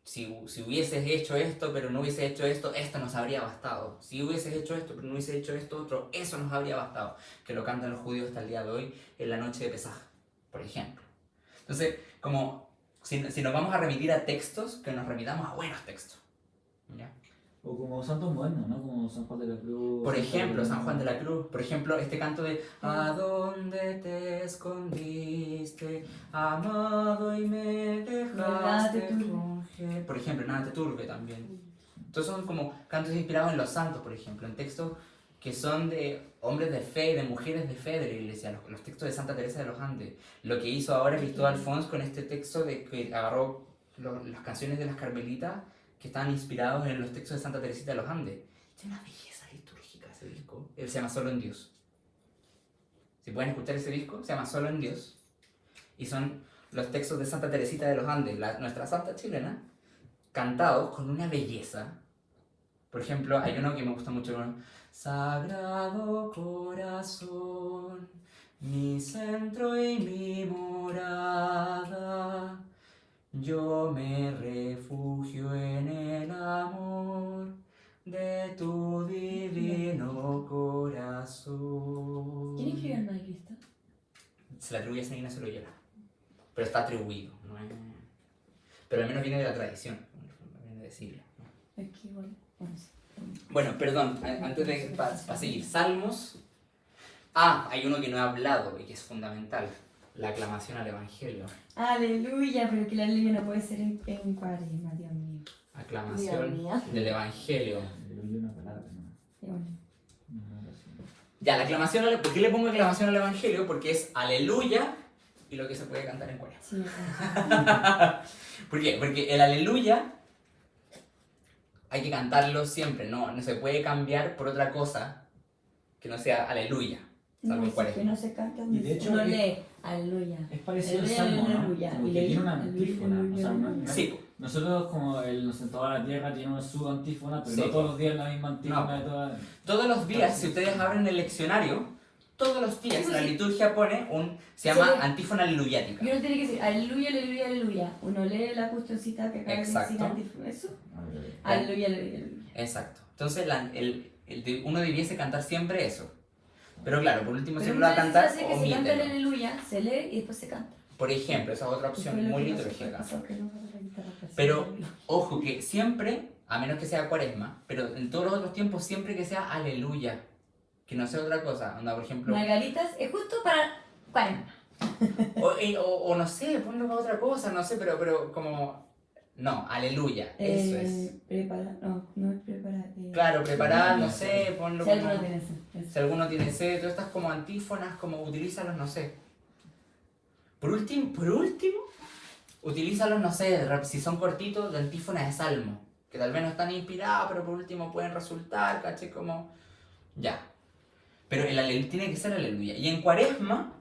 [SPEAKER 1] si hubieses hecho esto, pero no hubieses hecho esto, esto nos habría bastado. Si hubieses hecho esto, pero no hubieses hecho esto otro, eso nos habría bastado. Que lo cantan los judíos hasta el día de hoy, en la noche de Pesaj, por ejemplo. Entonces, como, si nos vamos a remitir a textos, que nos remitamos a buenos textos. ¿Ya?
[SPEAKER 3] O como santos modernos, ¿no? Como San Juan de la Cruz.
[SPEAKER 1] Por ejemplo, San Juan de la Cruz. Por ejemplo, este canto de ¿a dónde te escondiste, amado, y me dejaste coger? Por ejemplo, nada te turbe también. Entonces son como cantos inspirados en los santos, por ejemplo, en textos que son de hombres de fe y de mujeres de fe de la iglesia, los textos de Santa Teresa de los Andes. Lo que hizo ahora Cristóbal Fons con este texto de que agarró las canciones de las Carmelitas que estaban inspirados en los textos de Santa Teresita de los Andes. Tiene una belleza litúrgica ese disco. Él se llama Solo en Dios. Si pueden escuchar ese disco, se llama Solo en Dios. Y son los textos de Santa Teresita de los Andes, nuestra santa chilena, cantados con una belleza. Por ejemplo, hay uno que me gusta mucho, ¿no? Sagrado corazón, mi centro y mi morada, yo me refugio en el amor de tu divino corazón.
[SPEAKER 4] ¿Quién escribió el de Cristo?
[SPEAKER 1] Se le atribuye a San Ignacio Loyola, pero está atribuido, ¿no? Pero al menos viene de la tradición, viene de siglo.
[SPEAKER 4] Aquí igual. Bueno, sí.
[SPEAKER 1] Bueno, perdón, antes de seguir, Salmos. Hay uno que no he hablado y que es fundamental, la aclamación al Evangelio.
[SPEAKER 4] Aleluya, pero que la aleluya no puede ser en cuaresma, Dios mío.
[SPEAKER 1] Aclamación
[SPEAKER 2] Dios mío.
[SPEAKER 1] del Evangelio.
[SPEAKER 3] Una palabra, ¿no?
[SPEAKER 4] Y bueno.
[SPEAKER 1] Ya, la aclamación, ¿por qué le pongo aclamación al Evangelio? Porque es aleluya y lo que se puede cantar en cuaresma.
[SPEAKER 4] Sí,
[SPEAKER 1] ¿Por qué? Porque el aleluya hay que cantarlo siempre, no se puede cambiar por otra cosa que no sea aleluya, salvo en
[SPEAKER 4] que
[SPEAKER 1] cuaresma.
[SPEAKER 4] no se canta.
[SPEAKER 3] Y de hecho
[SPEAKER 4] uno
[SPEAKER 3] es-
[SPEAKER 4] lee aleluya.
[SPEAKER 3] Es parecido al
[SPEAKER 4] Aleluya,
[SPEAKER 3] Salmo, ¿no?
[SPEAKER 4] aleluya.
[SPEAKER 3] Como
[SPEAKER 4] Y
[SPEAKER 3] que
[SPEAKER 4] le-
[SPEAKER 3] tiene una
[SPEAKER 4] aleluya,
[SPEAKER 3] antífona. O sea,
[SPEAKER 4] aleluya.
[SPEAKER 1] Sí,
[SPEAKER 3] nosotros como el nos sentó a la tierra tiene su antífona, pero
[SPEAKER 1] Sí.
[SPEAKER 3] no todos los días la misma antífona
[SPEAKER 1] No.
[SPEAKER 3] de todas.
[SPEAKER 1] todos los días, si ustedes abren el leccionario, todos los días la liturgia pone se llama
[SPEAKER 4] Sí.
[SPEAKER 1] antífona aleluyática.
[SPEAKER 4] Y uno tiene que decir aleluya, aleluya, aleluya. Uno lee la cuestioncita que acaba de decir
[SPEAKER 1] Exacto.
[SPEAKER 4] antífona. Eso. Aleluya, aleluya, aleluya.
[SPEAKER 1] Exacto. Entonces uno debiese cantar siempre eso. Pero claro, por último, si
[SPEAKER 4] Pero
[SPEAKER 1] uno lo va a
[SPEAKER 4] muchas
[SPEAKER 1] cantar,
[SPEAKER 4] veces hace que se canta el
[SPEAKER 1] omítelo.
[SPEAKER 4] aleluya, se lee y después se canta.
[SPEAKER 1] Por ejemplo, esa es otra
[SPEAKER 4] Y fue
[SPEAKER 1] opción
[SPEAKER 4] lo
[SPEAKER 1] muy
[SPEAKER 4] que nos
[SPEAKER 1] litúrgica.
[SPEAKER 4] pasó, que no agarró la guitarra para hacer
[SPEAKER 1] Pero,
[SPEAKER 4] aleluya.
[SPEAKER 1] ojo, que siempre, a menos que sea cuaresma, pero en todos los otros tiempos, siempre que sea aleluya. Que no sea otra cosa. Onda, por ejemplo,
[SPEAKER 4] Margaritas es justo para cuaresma.
[SPEAKER 1] o no sé, ponlo para otra cosa, no sé, pero como... No, aleluya, eso es.
[SPEAKER 4] Prepara, no es preparar.
[SPEAKER 1] Claro, preparar, no sé, ponlo
[SPEAKER 4] Si
[SPEAKER 1] como...
[SPEAKER 4] alguno tiene eso.
[SPEAKER 1] Si alguno tiene sed, todas estas como antífonas, como utilízalos, no sé. Por último, utilízalos, no sé, si son cortitos, de antífonas de salmo. Que tal vez no están inspirados, pero por último pueden resultar, ¿caché? Como... Ya. Pero el aleluya tiene que ser aleluya. Y en cuaresma,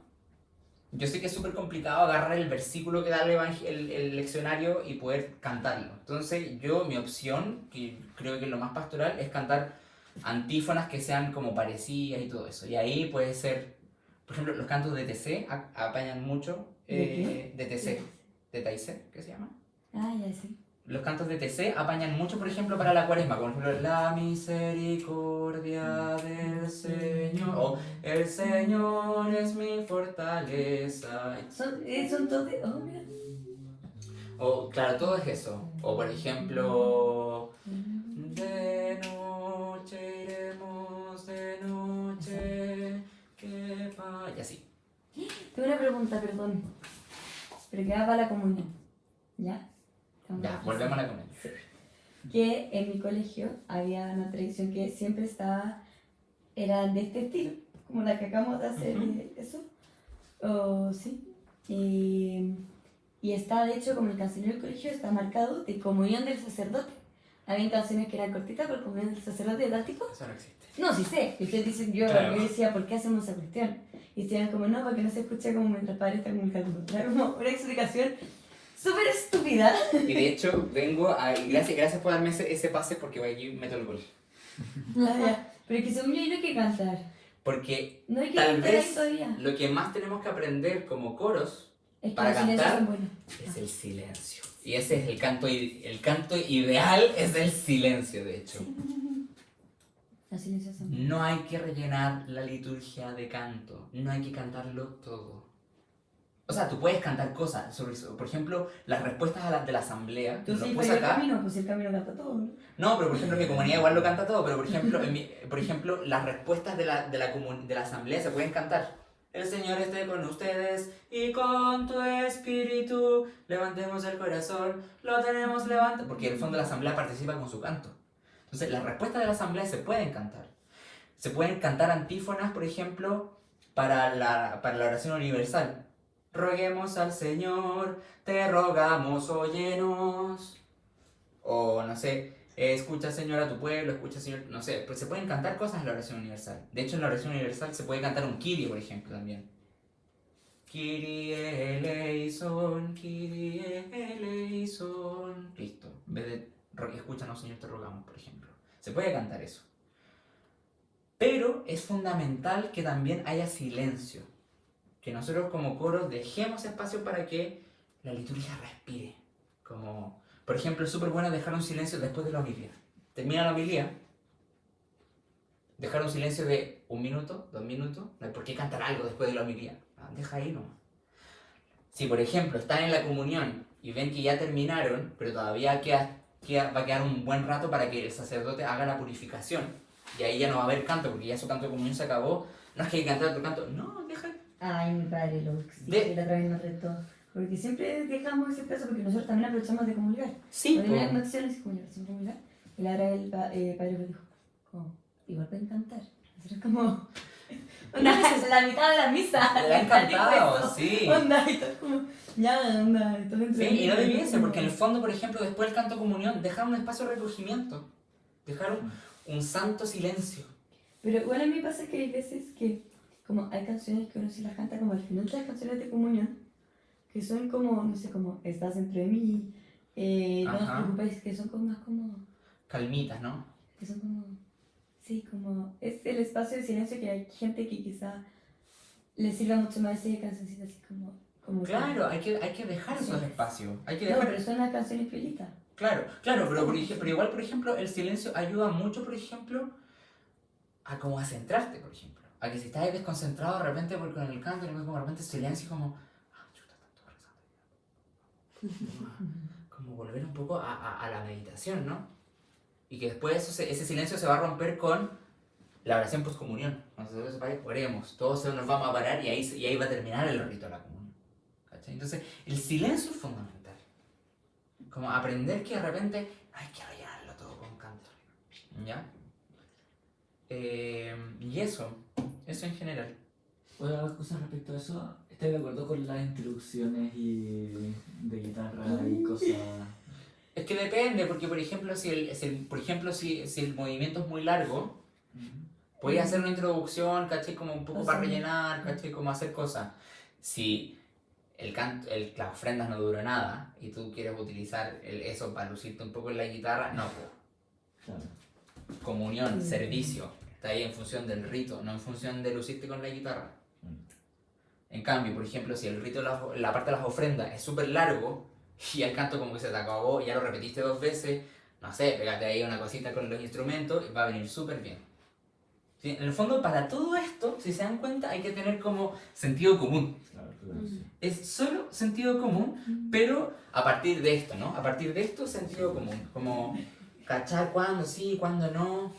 [SPEAKER 1] yo sé que es súper complicado agarrar el versículo que da el leccionario y poder cantarlo. Entonces mi opción, que creo que es lo más pastoral, es cantar antífonas que sean como parecidas y todo eso. Y ahí puede ser, por ejemplo, los cantos de TC apañan mucho.
[SPEAKER 4] ¿De
[SPEAKER 1] De TC, de Taizé, ¿qué se llama?
[SPEAKER 4] Ah, ya sí.
[SPEAKER 1] Los cantos de TC apañan mucho, por ejemplo, para la cuaresma, como por ejemplo, la misericordia del Señor, o el Señor es mi fortaleza,
[SPEAKER 4] Son todos de. Oh, mira.
[SPEAKER 1] o claro, todo es eso, o por ejemplo, de noche iremos, de noche, y así.
[SPEAKER 4] Tengo una pregunta, perdón. Pero que va para la comunión. ¿Ya? Estamos
[SPEAKER 1] Ya,
[SPEAKER 4] aquí.
[SPEAKER 1] volvemos a la comedia.
[SPEAKER 4] Que en mi colegio había una tradición que siempre era de este estilo, como la que acabamos de hacer,
[SPEAKER 1] Ujú.
[SPEAKER 4] eso. Sí. Y está, de hecho, como el cancionero del colegio, está marcado de comunión del sacerdote. Había canciones que eran cortitas, pero comunión del sacerdote era tipo.
[SPEAKER 1] Eso no existe.
[SPEAKER 4] No, sí sé. Y ustedes dicen,
[SPEAKER 1] Claro.
[SPEAKER 4] yo decía, ¿por qué hacemos esa cuestión? Y decían como, no, para que no se escuche como mientras el padre está comunicando. Era como una explicación súper estúpida.
[SPEAKER 1] Y de hecho, gracias por darme ese pase porque aquí meto el gol.
[SPEAKER 4] Ya. Pero es que según yo hay que cantar.
[SPEAKER 1] Porque
[SPEAKER 4] No hay que
[SPEAKER 1] tal
[SPEAKER 4] cantar ahí
[SPEAKER 1] vez
[SPEAKER 4] todavía.
[SPEAKER 1] lo que más tenemos que aprender como coros
[SPEAKER 4] Es que
[SPEAKER 1] para
[SPEAKER 4] los silencios
[SPEAKER 1] cantar
[SPEAKER 4] son buenos.
[SPEAKER 1] es el silencio. Y ese es el canto ideal es el silencio, de hecho.
[SPEAKER 4] Los silencios son buenos.
[SPEAKER 1] No hay que rellenar la liturgia de canto, no hay que cantarlo todo. O sea, tú puedes cantar cosas, por ejemplo, las respuestas a las de la asamblea.
[SPEAKER 4] Tú
[SPEAKER 1] lo
[SPEAKER 4] sí,
[SPEAKER 1] puse
[SPEAKER 4] pero el
[SPEAKER 1] acá.
[SPEAKER 4] camino, pues el camino canta todo, ¿no?
[SPEAKER 1] No, pero por ejemplo, mi comunidad igual lo canta todo, pero por ejemplo, por ejemplo las respuestas de la asamblea se pueden cantar. El Señor esté con ustedes y con tu espíritu levantemos el corazón, lo tenemos levantado. Porque en el fondo la asamblea participa con su canto. Entonces, las respuestas de la asamblea se pueden cantar. Se pueden cantar antífonas, por ejemplo, para la oración universal. Roguemos al Señor, te rogamos, óyenos. O no sé, escucha Señor a tu pueblo, escucha Señor, no sé, pues se pueden cantar cosas en la oración universal. De hecho, en la oración universal se puede cantar un Kyrie, por ejemplo, también. Kyrie eleison, Kyrie eleison. Listo. En vez de escúchanos Señor, te rogamos, por ejemplo. Se puede cantar eso. Pero es fundamental que también haya silencio. Que nosotros como coros dejemos espacio para que la liturgia respire. Como, por ejemplo, es súper bueno dejar un silencio después de la homilía. Termina la homilía, dejar un silencio de 1 minuto, 2 minutos. No hay por qué cantar algo después de la homilía. Deja ahí nomás. Si, por ejemplo, están en la comunión y ven que ya terminaron, pero todavía va a quedar un buen rato para que el sacerdote haga la purificación. Y ahí ya no va a haber canto, porque ya su canto de comunión se acabó. No es que hay que cantar otro canto. No, deja.
[SPEAKER 4] Ay, mi padre lo exige, la otra vez nos retó. Porque siempre dejamos ese peso, porque nosotros también aprovechamos de comulgar.
[SPEAKER 1] Sí,
[SPEAKER 4] Cuando hay una acción, es comulgar, siempre comulgar. Y la hora el padre me dijo, ¿cómo? Igual pueden cantar. Nosotros como... Onda, es la mitad de la misa.
[SPEAKER 1] Le ha encantado, sí.
[SPEAKER 4] Onda, y todo como... Ya, onda, y todo
[SPEAKER 1] Sí, y no debiese, porque en el fondo, por ejemplo, después del canto de comunión, dejar un espacio de recogimiento. Dejar un santo silencio.
[SPEAKER 4] Pero igual a mí pasa que hay veces que, como hay canciones que uno sí las canta como al final de las canciones de comunión, que son como, no sé, como estás dentro de mí, no os
[SPEAKER 1] Ajá.
[SPEAKER 4] preocupéis, que son como más como,
[SPEAKER 1] Calmitas, ¿no?
[SPEAKER 4] que son como, sí, como, es el espacio de silencio que hay gente que quizá le sirva mucho más esa cancioncita así como
[SPEAKER 1] Claro, hay que dejar esos espacios. Hay que
[SPEAKER 4] No,
[SPEAKER 1] dejar...
[SPEAKER 4] pero son las canciones piolitas.
[SPEAKER 1] Claro, pero igual, por ejemplo, el silencio ayuda mucho, por ejemplo, a como a centrarte, por ejemplo. A que si estás desconcentrado de repente con el canto, y como de repente silencio como... chuta, tanto rezando. Como volver un poco a la meditación, ¿no? Y que después ese silencio se va a romper con la oración postcomunión. Cuando se pare, oremos, todos nos vamos a parar y ahí va a terminar el rito de la comunión. ¿Cachai? Entonces, el silencio es fundamental. Como aprender que de repente hay que rellenarlo todo con canto. ¿Ya? Y eso en general.
[SPEAKER 3] Otra cosa respecto a eso, ¿estás de acuerdo con las introducciones de guitarra y cosas?
[SPEAKER 1] Es que depende, porque por ejemplo, si el movimiento es muy largo, puedes hacer una introducción, ¿cachai? Como un poco para rellenar, ¿cachai? Como hacer cosas. Si las ofrendas no duró nada y tú quieres utilizar eso para lucirte un poco en la guitarra, no, pues.
[SPEAKER 3] Claro.
[SPEAKER 1] Comunión, servicio, está ahí en función del rito, no en función de lucirte con la guitarra. En cambio, por ejemplo, si el rito, la parte de las ofrendas es súper largo y el canto como que se te acabó y ya lo repetiste 2 veces, no sé, pégate ahí una cosita con los instrumentos y va a venir súper bien. ¿Sí? En el fondo, para todo esto, si se dan cuenta, hay que tener como sentido común.
[SPEAKER 3] Claro, sí.
[SPEAKER 1] Es solo sentido común, pero a partir de esto, ¿no? A partir de esto, sentido común. Como cachar cuándo sí, cuándo no.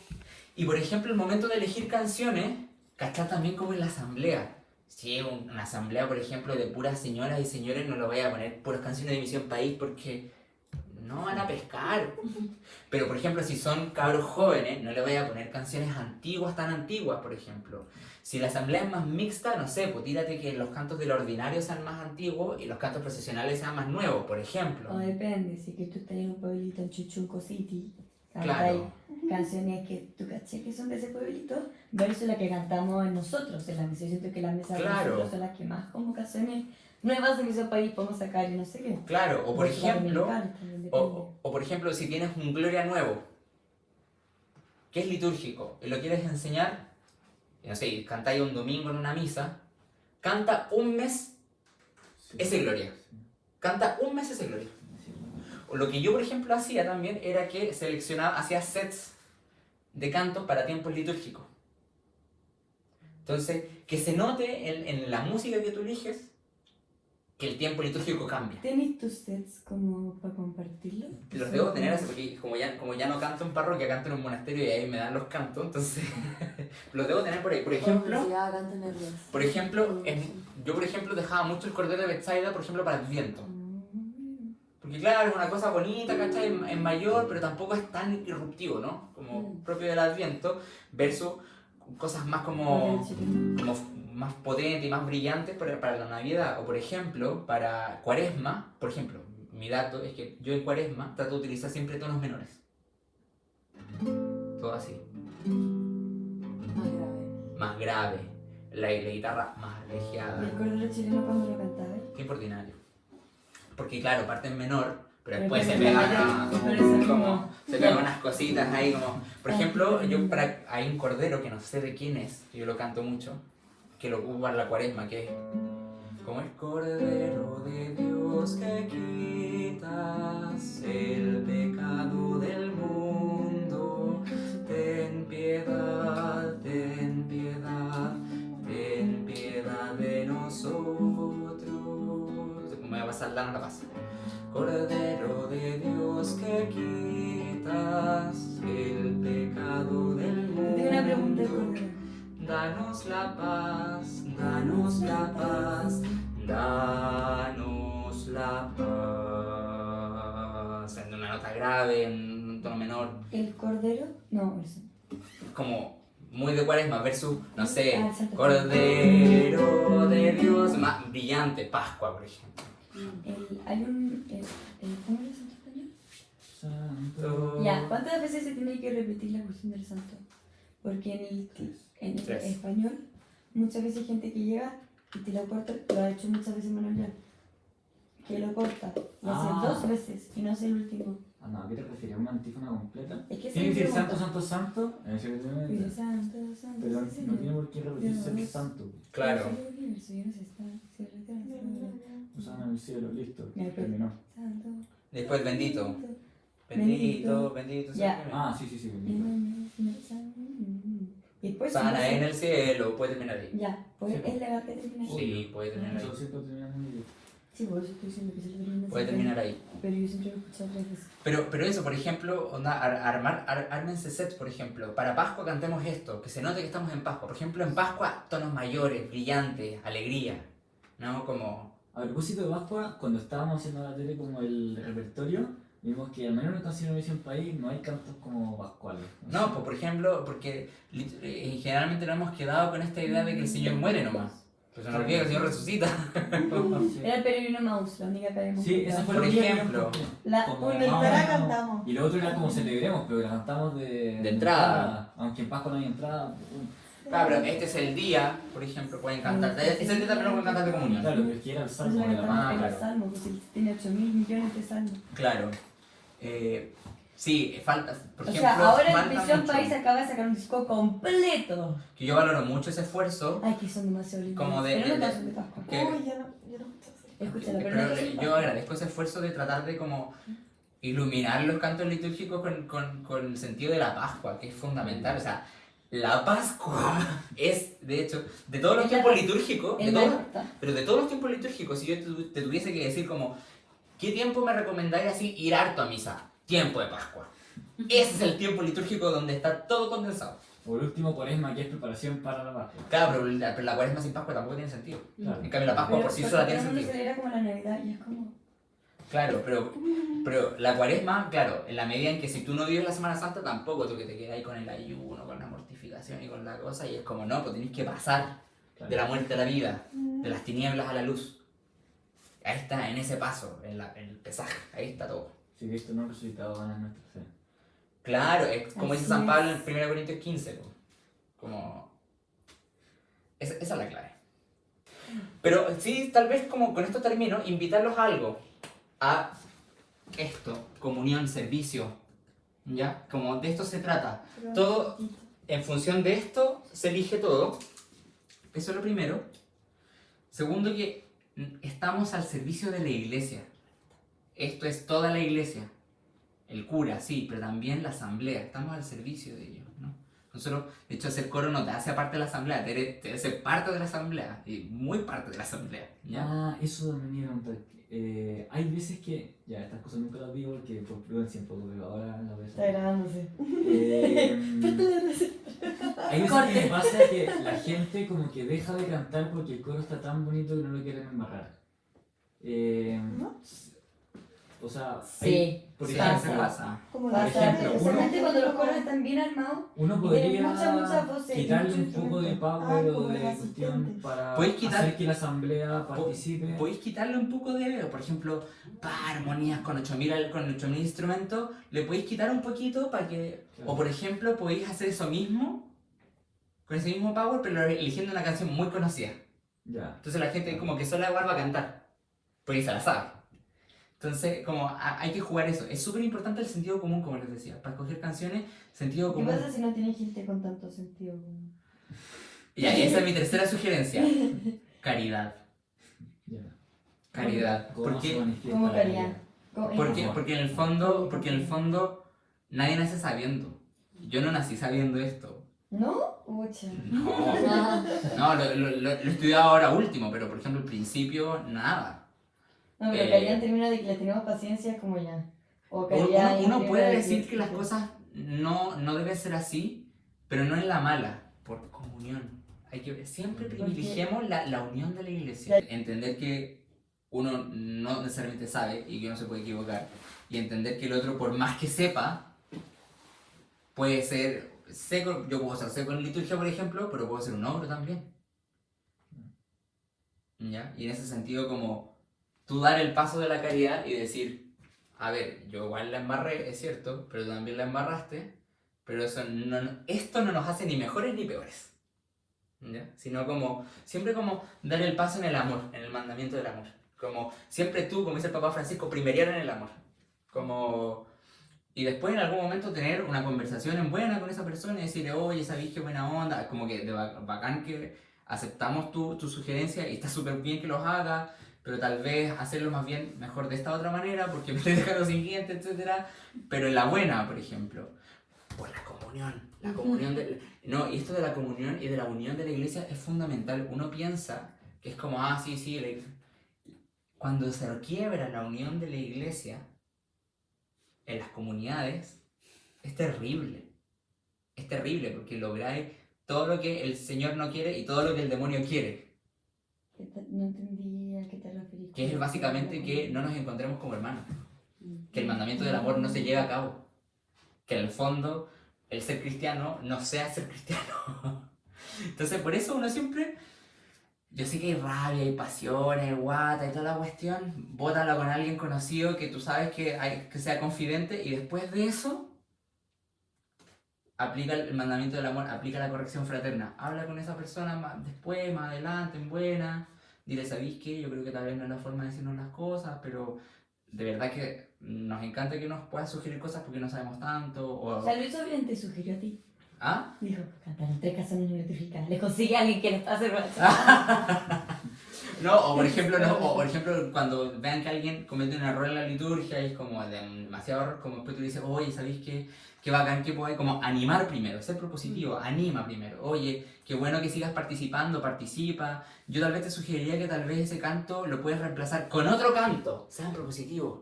[SPEAKER 1] Y por ejemplo, el momento de elegir canciones, cachar también como en la asamblea. Si es una asamblea, por ejemplo, de puras señoras y señores, no lo voy a poner puras canciones de Misión País porque no van a pescar. Pero por ejemplo, si son cabros jóvenes, no le voy a poner canciones antiguas, tan antiguas, por ejemplo. Si la asamblea es más mixta, no sé, pues tírate que los cantos del ordinario sean más antiguos y los cantos procesionales sean más nuevos, por ejemplo.
[SPEAKER 4] O depende, si que tú estás en un pueblito en Chuchunco City,
[SPEAKER 1] Claro.
[SPEAKER 4] canciones que tú caché que son de ese pueblito, versus la que cantamos nosotros en la misa. Yo siento que las mesas de
[SPEAKER 1] Claro.
[SPEAKER 4] nosotros son las que más como canciones nuevas de Misión País podemos sacar y no sé qué.
[SPEAKER 1] Claro, o por
[SPEAKER 4] Porque las
[SPEAKER 1] ejemplo,
[SPEAKER 4] dominicanas también depende.
[SPEAKER 1] o por ejemplo, si tienes un Gloria nuevo, que es litúrgico, y lo quieres enseñar, no sé, cantáis un domingo en una misa, canta un mes
[SPEAKER 3] Sí.
[SPEAKER 1] ese gloria. Canta un mes ese gloria. O lo que yo, por ejemplo, hacía también era que seleccionaba, hacía sets de canto para tiempos litúrgicos. Entonces, que se note en la música que tú eliges que el tiempo litúrgico cambia.
[SPEAKER 4] ¿Tienes tus sets como para compartirlo?
[SPEAKER 1] Los debo tener así porque como ya no canto en parroquia, canto en un monasterio y ahí me dan los cantos, entonces los debo tener por ahí. Por ejemplo, yo por ejemplo dejaba mucho el Cordero de Betsaida, por ejemplo, para el viento. Porque claro, es una cosa bonita, ¿cachai? En mayor, pero tampoco es tan irruptivo, ¿no? Como propio del Adviento, versus cosas más como más potentes y más brillantes para la Navidad. O por ejemplo, para Cuaresma, por ejemplo, mi dato es que yo en Cuaresma trato de utilizar siempre tonos menores. Todo así. Más grave. La guitarra más
[SPEAKER 4] ¿Y
[SPEAKER 1] arpegiada.
[SPEAKER 4] el cordero chileno cuando lo cantaba?
[SPEAKER 1] Tiempo ordinario. Porque claro, parte en menor, pero
[SPEAKER 4] Pero
[SPEAKER 1] después se
[SPEAKER 4] pero
[SPEAKER 1] pega
[SPEAKER 4] pero
[SPEAKER 1] como se pegan unas cositas ahí como. Por ejemplo, hay un cordero que no sé de quién es, yo lo canto mucho, que lo ocupa en la Cuaresma, que es como el Cordero de Dios que quitas el pecado del mundo. Ten piedad, ten piedad, ten piedad de nosotros. Me voy a pasar la paz. Cordero de Dios que quitas el pecado del mundo.
[SPEAKER 4] Tengo una pregunta de cordero.
[SPEAKER 1] Danos la paz, danos la paz, danos la paz. En una nota grave, en un tono menor,
[SPEAKER 4] ¿El cordero? No, eso.
[SPEAKER 1] como muy de Cuaresma versus, no sé,
[SPEAKER 4] Ah, exacto.
[SPEAKER 1] Cordero de Dios, más brillante, Pascua, por ejemplo.
[SPEAKER 4] Hay un... ¿Cómo es el santo español?
[SPEAKER 3] Santo.
[SPEAKER 4] Ya, ¿cuántas veces se tiene que repetir la cuestión del santo? Porque en el
[SPEAKER 1] Tres.
[SPEAKER 4] español muchas veces hay gente que llega y te lo corta, lo ha hecho muchas veces Manuel León, que lo corta, lo hace
[SPEAKER 3] Ah.
[SPEAKER 4] 2 veces y no hace el último.
[SPEAKER 3] Ah, no, ¿a qué te refieres? ¿Una antífona completa?
[SPEAKER 4] Es que
[SPEAKER 3] Tiene que
[SPEAKER 4] se
[SPEAKER 3] decir santo, santo, santo.
[SPEAKER 4] Pide santo, santo,
[SPEAKER 3] Pero
[SPEAKER 4] sí,
[SPEAKER 3] no
[SPEAKER 4] señor.
[SPEAKER 3] tiene por qué repetirse el santo.
[SPEAKER 1] Claro.
[SPEAKER 4] El universo ya no se está, se retrasa.
[SPEAKER 3] Usan el cielo, listo.
[SPEAKER 4] Ya, pero-
[SPEAKER 3] Terminó.
[SPEAKER 4] Santo,
[SPEAKER 1] Después bendito.
[SPEAKER 4] santo.
[SPEAKER 1] Bendito, bendito.
[SPEAKER 4] Ya.
[SPEAKER 1] sea el
[SPEAKER 3] Ah, sí, sí, sí. bendito.
[SPEAKER 4] Y después
[SPEAKER 1] Sana en el cielo, puede terminar ahí.
[SPEAKER 4] Ya, pues
[SPEAKER 3] Sí.
[SPEAKER 4] es legal que termine ahí.
[SPEAKER 1] Sí, puede terminar ahí.
[SPEAKER 3] Eso siempre terminamos en ello.
[SPEAKER 4] Sí, por eso estoy diciendo que se lo termina
[SPEAKER 1] Puede
[SPEAKER 4] siempre.
[SPEAKER 1] terminar ahí.
[SPEAKER 4] Pero yo siempre lo he escuchado 3 veces.
[SPEAKER 1] Pero eso, por ejemplo, onda, ármense sets, por ejemplo. Para Pascua cantemos esto, que se note que estamos en Pascua. Por ejemplo, en Pascua, tonos mayores, brillantes, alegría. ¿No? Como.
[SPEAKER 3] A propósito de Pascua, cuando estábamos haciendo la tele como el repertorio, vimos que al menos en el Concilio de Misión País no hay cantos como pascuales.
[SPEAKER 1] No, pues por ejemplo, porque generalmente nos hemos quedado con esta idea de que el Señor muere nomás. Pues se nos olvida que el Señor resucita.
[SPEAKER 4] Era el peregrino Maus, la única que habíamos
[SPEAKER 3] Sí,
[SPEAKER 4] cantado.
[SPEAKER 3] esa fue
[SPEAKER 1] Por
[SPEAKER 3] la única que
[SPEAKER 1] ejemplo.
[SPEAKER 3] canté.
[SPEAKER 4] La
[SPEAKER 3] Como
[SPEAKER 4] única
[SPEAKER 3] más o
[SPEAKER 5] la
[SPEAKER 3] menos.
[SPEAKER 5] cantamos.
[SPEAKER 3] Y lo otro era como celebremos, pero la cantamos de
[SPEAKER 1] entrada.
[SPEAKER 3] Aunque en Pascua no hay entrada.
[SPEAKER 1] Claro, pero este es el día, por ejemplo, pueden cantar. Es el día también pueden cantar de comunión.
[SPEAKER 3] Claro, pero es que era el
[SPEAKER 4] Eso
[SPEAKER 3] salmo
[SPEAKER 4] la
[SPEAKER 3] de la
[SPEAKER 4] cantamos
[SPEAKER 1] Ah,
[SPEAKER 4] en
[SPEAKER 1] claro.
[SPEAKER 4] el Salmo, pues él tiene 8.000 millones de salmos.
[SPEAKER 1] Claro. Sí, falta. Por
[SPEAKER 4] O
[SPEAKER 1] ejemplo,
[SPEAKER 4] sea, ahora en
[SPEAKER 1] falta
[SPEAKER 4] Misión
[SPEAKER 1] mucho.
[SPEAKER 4] País acaba de sacar un disco completo.
[SPEAKER 1] Que yo valoro mucho ese esfuerzo.
[SPEAKER 4] Ay, que son demasiado lindos.
[SPEAKER 1] Como de-
[SPEAKER 4] Pero no
[SPEAKER 1] de-
[SPEAKER 4] todos son de Pascua.
[SPEAKER 1] que-
[SPEAKER 5] Uy, ya no escucho así.
[SPEAKER 4] Escúchala, pero
[SPEAKER 1] Pero
[SPEAKER 4] no todos son de
[SPEAKER 1] yo
[SPEAKER 4] Pascua.
[SPEAKER 1] agradezco ese esfuerzo de tratar de como iluminar los cantos litúrgicos con el sentido de la Pascua, que es fundamental. O sea, la Pascua es, de hecho, de todos los
[SPEAKER 4] Es la
[SPEAKER 1] tiempos
[SPEAKER 4] Pascua.
[SPEAKER 1] litúrgicos,
[SPEAKER 4] Es la corta.
[SPEAKER 1] pero de todos los tiempos litúrgicos, si yo te tuviese que decir como, ¿qué tiempo me recomendáis así ir harto a misa? Tiempo de Pascua. Ese es el tiempo litúrgico donde está todo condensado.
[SPEAKER 3] Por último, Cuaresma, que es preparación para la Pascua.
[SPEAKER 1] Claro, pero la Cuaresma sin Pascua tampoco tiene sentido.
[SPEAKER 3] Claro.
[SPEAKER 1] En cambio, la Pascua por sí sola tiene
[SPEAKER 4] todo el mundo
[SPEAKER 1] sentido.
[SPEAKER 4] celebra como la Navidad y es como...
[SPEAKER 1] Claro, pero la Cuaresma, claro, en la medida en que si tú no vives la Semana Santa, tampoco tú que te quedas ahí con el ayuno, con la mortificación y con la cosa, y es como, no, pues tenés que pasar
[SPEAKER 3] Claro.
[SPEAKER 1] de la muerte a la vida, de las tinieblas a la luz. Ahí está, en ese paso, en el pesaje, ahí está todo.
[SPEAKER 3] Si Cristo no ha resucitado, van a nuestra fe.
[SPEAKER 1] Claro, es como dice
[SPEAKER 4] Así
[SPEAKER 1] San Pablo
[SPEAKER 4] es.
[SPEAKER 1] en 1 Corintios 15, pues, como... Esa es la clave. Pero sí, tal vez como con esto termino, invitarlos a algo, a esto, comunión, servicio, ¿ya? Como de esto se trata. Todo, en función de esto se elige todo. Eso es lo primero. Segundo, que estamos al servicio de la iglesia. Esto es toda la iglesia. El cura, sí, pero también la asamblea. Estamos al servicio de ellos, ¿no? Nosotros, de hecho, hacer coro no te hace parte de la asamblea, te hace parte de la asamblea, y muy parte de la asamblea, ¿ya?
[SPEAKER 3] Ah, eso también iba a preguntar. Hay veces que, ya estas cosas nunca las digo porque por prudencia un poco, pero ahora las voy a
[SPEAKER 5] Está
[SPEAKER 3] hacer.
[SPEAKER 5] grabándose.
[SPEAKER 3] Hay veces que me pasa que la gente como que deja de cantar porque el coro está tan bonito que no lo quieren embarrar.
[SPEAKER 5] ¿No?
[SPEAKER 3] O sea,
[SPEAKER 4] Sí,
[SPEAKER 3] por
[SPEAKER 1] Sí,
[SPEAKER 3] ejemplo,
[SPEAKER 1] eso pasa.
[SPEAKER 5] Como
[SPEAKER 3] Por
[SPEAKER 5] la
[SPEAKER 3] ejemplo,
[SPEAKER 4] especialmente cuando los coros están bien armados.
[SPEAKER 3] uno
[SPEAKER 4] Y tienen
[SPEAKER 3] podría
[SPEAKER 4] muchas voces y
[SPEAKER 3] quitarle
[SPEAKER 4] muchos
[SPEAKER 3] un poco de
[SPEAKER 4] instrumentos.
[SPEAKER 3] power o
[SPEAKER 5] como
[SPEAKER 3] de
[SPEAKER 5] los
[SPEAKER 3] cuestión
[SPEAKER 5] asistentes.
[SPEAKER 3] para
[SPEAKER 1] Puedes quitar-
[SPEAKER 3] hacer que la asamblea participe.
[SPEAKER 1] Podéis quitarle un poco de, por ejemplo, para armonías con 8.000 instrumentos, le podéis quitar un poquito para que...
[SPEAKER 3] Claro.
[SPEAKER 1] O por ejemplo, podéis hacer eso mismo, con ese mismo power, pero eligiendo una canción muy conocida.
[SPEAKER 3] Ya.
[SPEAKER 1] Entonces la gente como que solo igual va a cantar, porque se la sabe. Entonces, como hay que jugar eso. Es súper importante el sentido común, como les decía. Para escoger canciones, sentido
[SPEAKER 4] ¿Qué
[SPEAKER 1] común.
[SPEAKER 4] pasa si no tienes gente con tanto sentido común?
[SPEAKER 1] Y ahí esa es mi tercera sugerencia. Caridad.
[SPEAKER 3] Ya.
[SPEAKER 1] Caridad.
[SPEAKER 3] ¿Cómo se
[SPEAKER 1] Porque,
[SPEAKER 3] manifiesta
[SPEAKER 4] ¿Cómo
[SPEAKER 3] la
[SPEAKER 4] caridad?
[SPEAKER 3] caridad?
[SPEAKER 1] porque en el fondo nadie nace sabiendo. Yo no nací sabiendo esto.
[SPEAKER 4] ¿No? Mucha.
[SPEAKER 1] No,
[SPEAKER 2] Ah,
[SPEAKER 1] no lo he estudiado ahora último, pero por ejemplo al principio nada.
[SPEAKER 4] No, pero caridad en términos de que le tenemos paciencia como ya. O caridad en
[SPEAKER 1] Uno
[SPEAKER 4] términos
[SPEAKER 1] puede
[SPEAKER 4] de
[SPEAKER 1] decir que las cosas no deben ser así, pero no en la mala, por comunión. Siempre privilegiemos la unión de la iglesia. Entender que uno no necesariamente sabe y que uno se puede equivocar. Y entender que el otro, por más que sepa, puede ser seco. Yo puedo ser seco en liturgia, por ejemplo, pero puedo ser un ogro también. ¿Ya? Y en ese sentido, como tú dar el paso de la caridad y decir, a ver, yo igual la embarré, es cierto, pero tú también la embarraste, pero esto no nos hace ni mejores ni peores. ¿Ya? Sino como, siempre como dar el paso en el amor, en el mandamiento del amor. Como siempre tú, como dice el Papa Francisco, primerear en el amor. Como, y después en algún momento tener una conversación en buena con esa persona y decirle, oye, ¿sabéis qué buena onda? Como que de bacán que aceptamos tu sugerencia y está súper bien que los hagas, pero tal vez hacerlo más bien mejor de esta otra manera porque me estoy dejando sin gente, etc. Pero en la buena, por ejemplo, por la comunión no, y esto de la comunión y de la unión de la iglesia es fundamental. Uno piensa que es como, sí, cuando se quiebra la unión de la iglesia en las comunidades, es terrible. Es terrible porque lográis todo lo que el Señor no quiere y todo lo que el demonio quiere.
[SPEAKER 4] No entendí a qué te referís.
[SPEAKER 1] Que es básicamente que no nos encontremos como hermanos. Que el mandamiento del amor no se lleve a cabo. Que en el fondo el ser cristiano no sea ser cristiano. Entonces por eso uno siempre... Yo sé que hay rabia, hay pasiones, hay guata y toda la cuestión. Bótala con alguien conocido que tú sabes que sea confidente y después de eso aplica el mandamiento del amor, aplica la corrección fraterna. Habla con esa persona después, más adelante, en buena. Dile, ¿sabéis qué? Yo creo que tal vez no es la forma de decirnos las cosas, pero de verdad que nos encanta que nos puedas sugerir cosas porque no sabemos tanto.
[SPEAKER 4] O sea, Luis Sobrino te sugirió a ti.
[SPEAKER 1] ¿Ah?
[SPEAKER 4] Dijo, cantar en 3 canciones liturgicales. Le consigue a alguien que les pase por
[SPEAKER 1] No, o por ejemplo, cuando vean que alguien comete un error en la liturgia y es como demasiado error, como después tú dices, oye, ¿sabéis qué bacán que puede? Como animar primero, ser propositivo, anima primero. Oye, qué bueno que sigas participando, participa. Yo tal vez te sugeriría que tal vez ese canto lo puedes reemplazar con otro canto. Sean propositivos.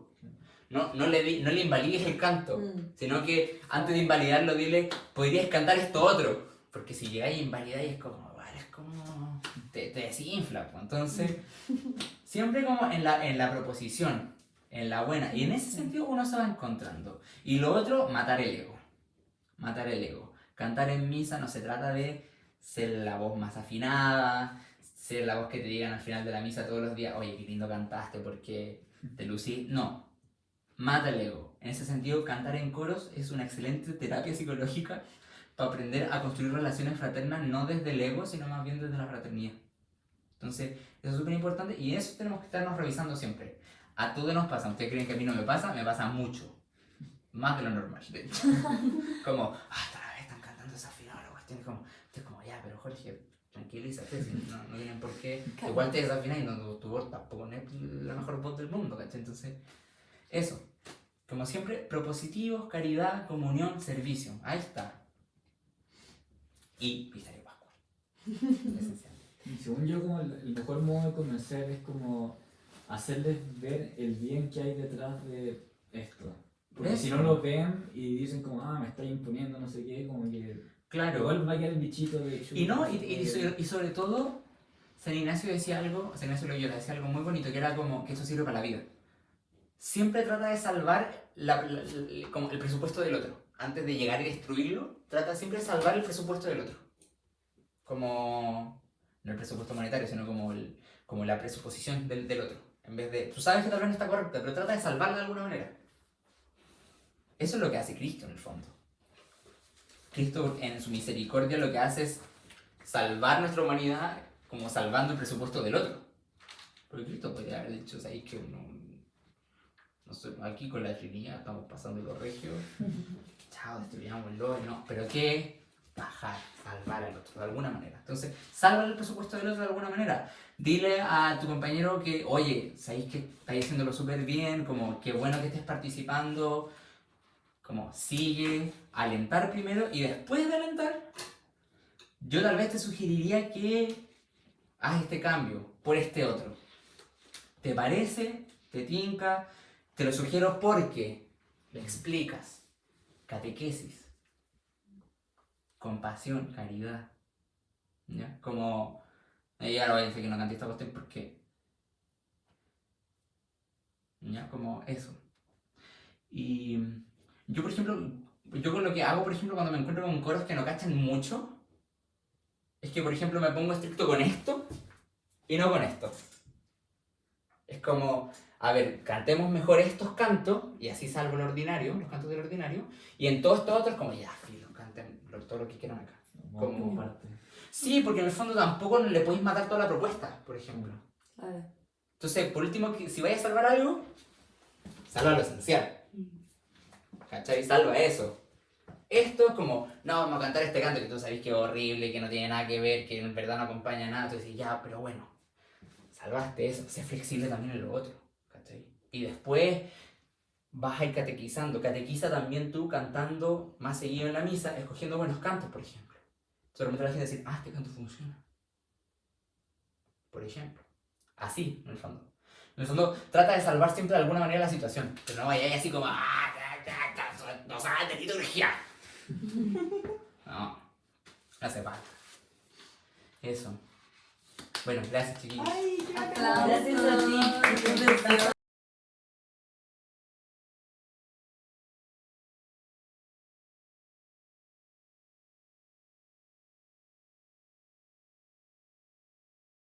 [SPEAKER 1] No le invalides el canto, sino que antes de invalidarlo dile, podrías cantar esto otro. Porque si llegáis a invalidar es como, vale, es como... te desinfla. Pues. Entonces, siempre como en la proposición, en la buena. Y en ese sentido uno se va encontrando. Y lo otro, matar el ego. Matar el ego. Cantar en misa no se trata de ser la voz más afinada, ser la voz que te digan al final de la misa todos los días, oye, qué lindo cantaste porque te lucí. No. Mata el ego. En ese sentido, cantar en coros es una excelente terapia psicológica para aprender a construir relaciones fraternas no desde el ego, sino más bien desde la fraternidad. Entonces, eso es súper importante y eso tenemos que estarnos revisando siempre. A todos nos pasa. ¿Ustedes creen que a mí no me pasa mucho. Más de lo normal, de hecho. Como, otra vez están cantando desafinado la cuestiones como, esto es como, ya, pero Jorge, tranquilízate, si no tienen por qué, igual te desafinas y tu voz tampoco no es la mejor voz del mundo, ¿cachai? Entonces, eso, como siempre, propositivos, caridad, comunión, servicio, ahí está. Y pizza de Pascua, esencial.
[SPEAKER 3] Y según yo, como el mejor modo de convencer es como hacerles ver el bien que hay detrás de esto. Porque si no lo ven y dicen como, me está imponiendo no sé qué, como que...
[SPEAKER 1] Claro.
[SPEAKER 3] Igual va a quedar el bichito de...
[SPEAKER 1] Y sobre todo, San Ignacio decía algo, San Ignacio Loyola decía algo muy bonito, que era como que esto sirve para la vida. Siempre trata de salvar como el presupuesto del otro. Antes de llegar y destruirlo, trata siempre de salvar el presupuesto del otro. Como, no el presupuesto monetario, sino como la presuposición del otro. En vez de, tú sabes que tal vez no está correcta, pero trata de salvarla de alguna manera. Eso es lo que hace Cristo en el fondo. Cristo en su misericordia lo que hace es salvar nuestra humanidad como salvando el presupuesto del otro. Porque Cristo podría haber dicho, ¿sabéis que no sé, aquí con la Trinidad estamos pasando los regios? Chao, destruyámoslo, no. ¿Pero qué? Bajar, salvar al otro de alguna manera. Entonces, salva el presupuesto del otro de alguna manera. Dile a tu compañero que, oye, ¿sabéis que estáis haciéndolo súper bien? Como, qué bueno que estés participando. Como, sigue, alentar primero y después de alentar, yo tal vez te sugeriría que haz este cambio por este otro. ¿Te parece? ¿Te tinca? Te lo sugiero porque le explicas. Catequesis. Compasión, caridad. ¿Ya? Como, ya no voy a decir que no cante esta cuestión porque... ¿Ya? Como eso. Y yo, por ejemplo, yo con lo que hago, por ejemplo, cuando me encuentro con coros que no cachan mucho, es que, por ejemplo, me pongo estricto con esto y no con esto. Es como, a ver, cantemos mejor estos cantos y así salvo el ordinario, los cantos del ordinario, y en todos estos otros como, ya, filo, canten todo lo que quieran acá. Como
[SPEAKER 3] parte.
[SPEAKER 1] Sí, porque en el fondo tampoco le podéis matar toda la propuesta, por ejemplo.
[SPEAKER 2] Claro.
[SPEAKER 1] Entonces, por último, si vais a salvar algo, salva lo esencial. ¿Cachai? Salva eso. Esto es como, no, vamos a cantar este canto que tú sabes que es horrible, que no tiene nada que ver, que en verdad no acompaña nada. Tú dices, ya, pero bueno, salvaste eso. Sé flexible también en lo otro. ¿Cachai? Y después vas a ir catequizando. Catequiza también tú cantando más seguido en la misa, escogiendo buenos cantos, por ejemplo. Solamente la gente decir, este canto funciona. Por ejemplo. Así, en el fondo. En el fondo, trata de salvar siempre de alguna manera la situación. Pero no vayáis así como, no sabes de liturgia. No hace falta. Eso. Bueno, gracias, chiquillos.
[SPEAKER 5] Ay, qué bacán.
[SPEAKER 2] Aplausos.
[SPEAKER 4] Gracias a ti.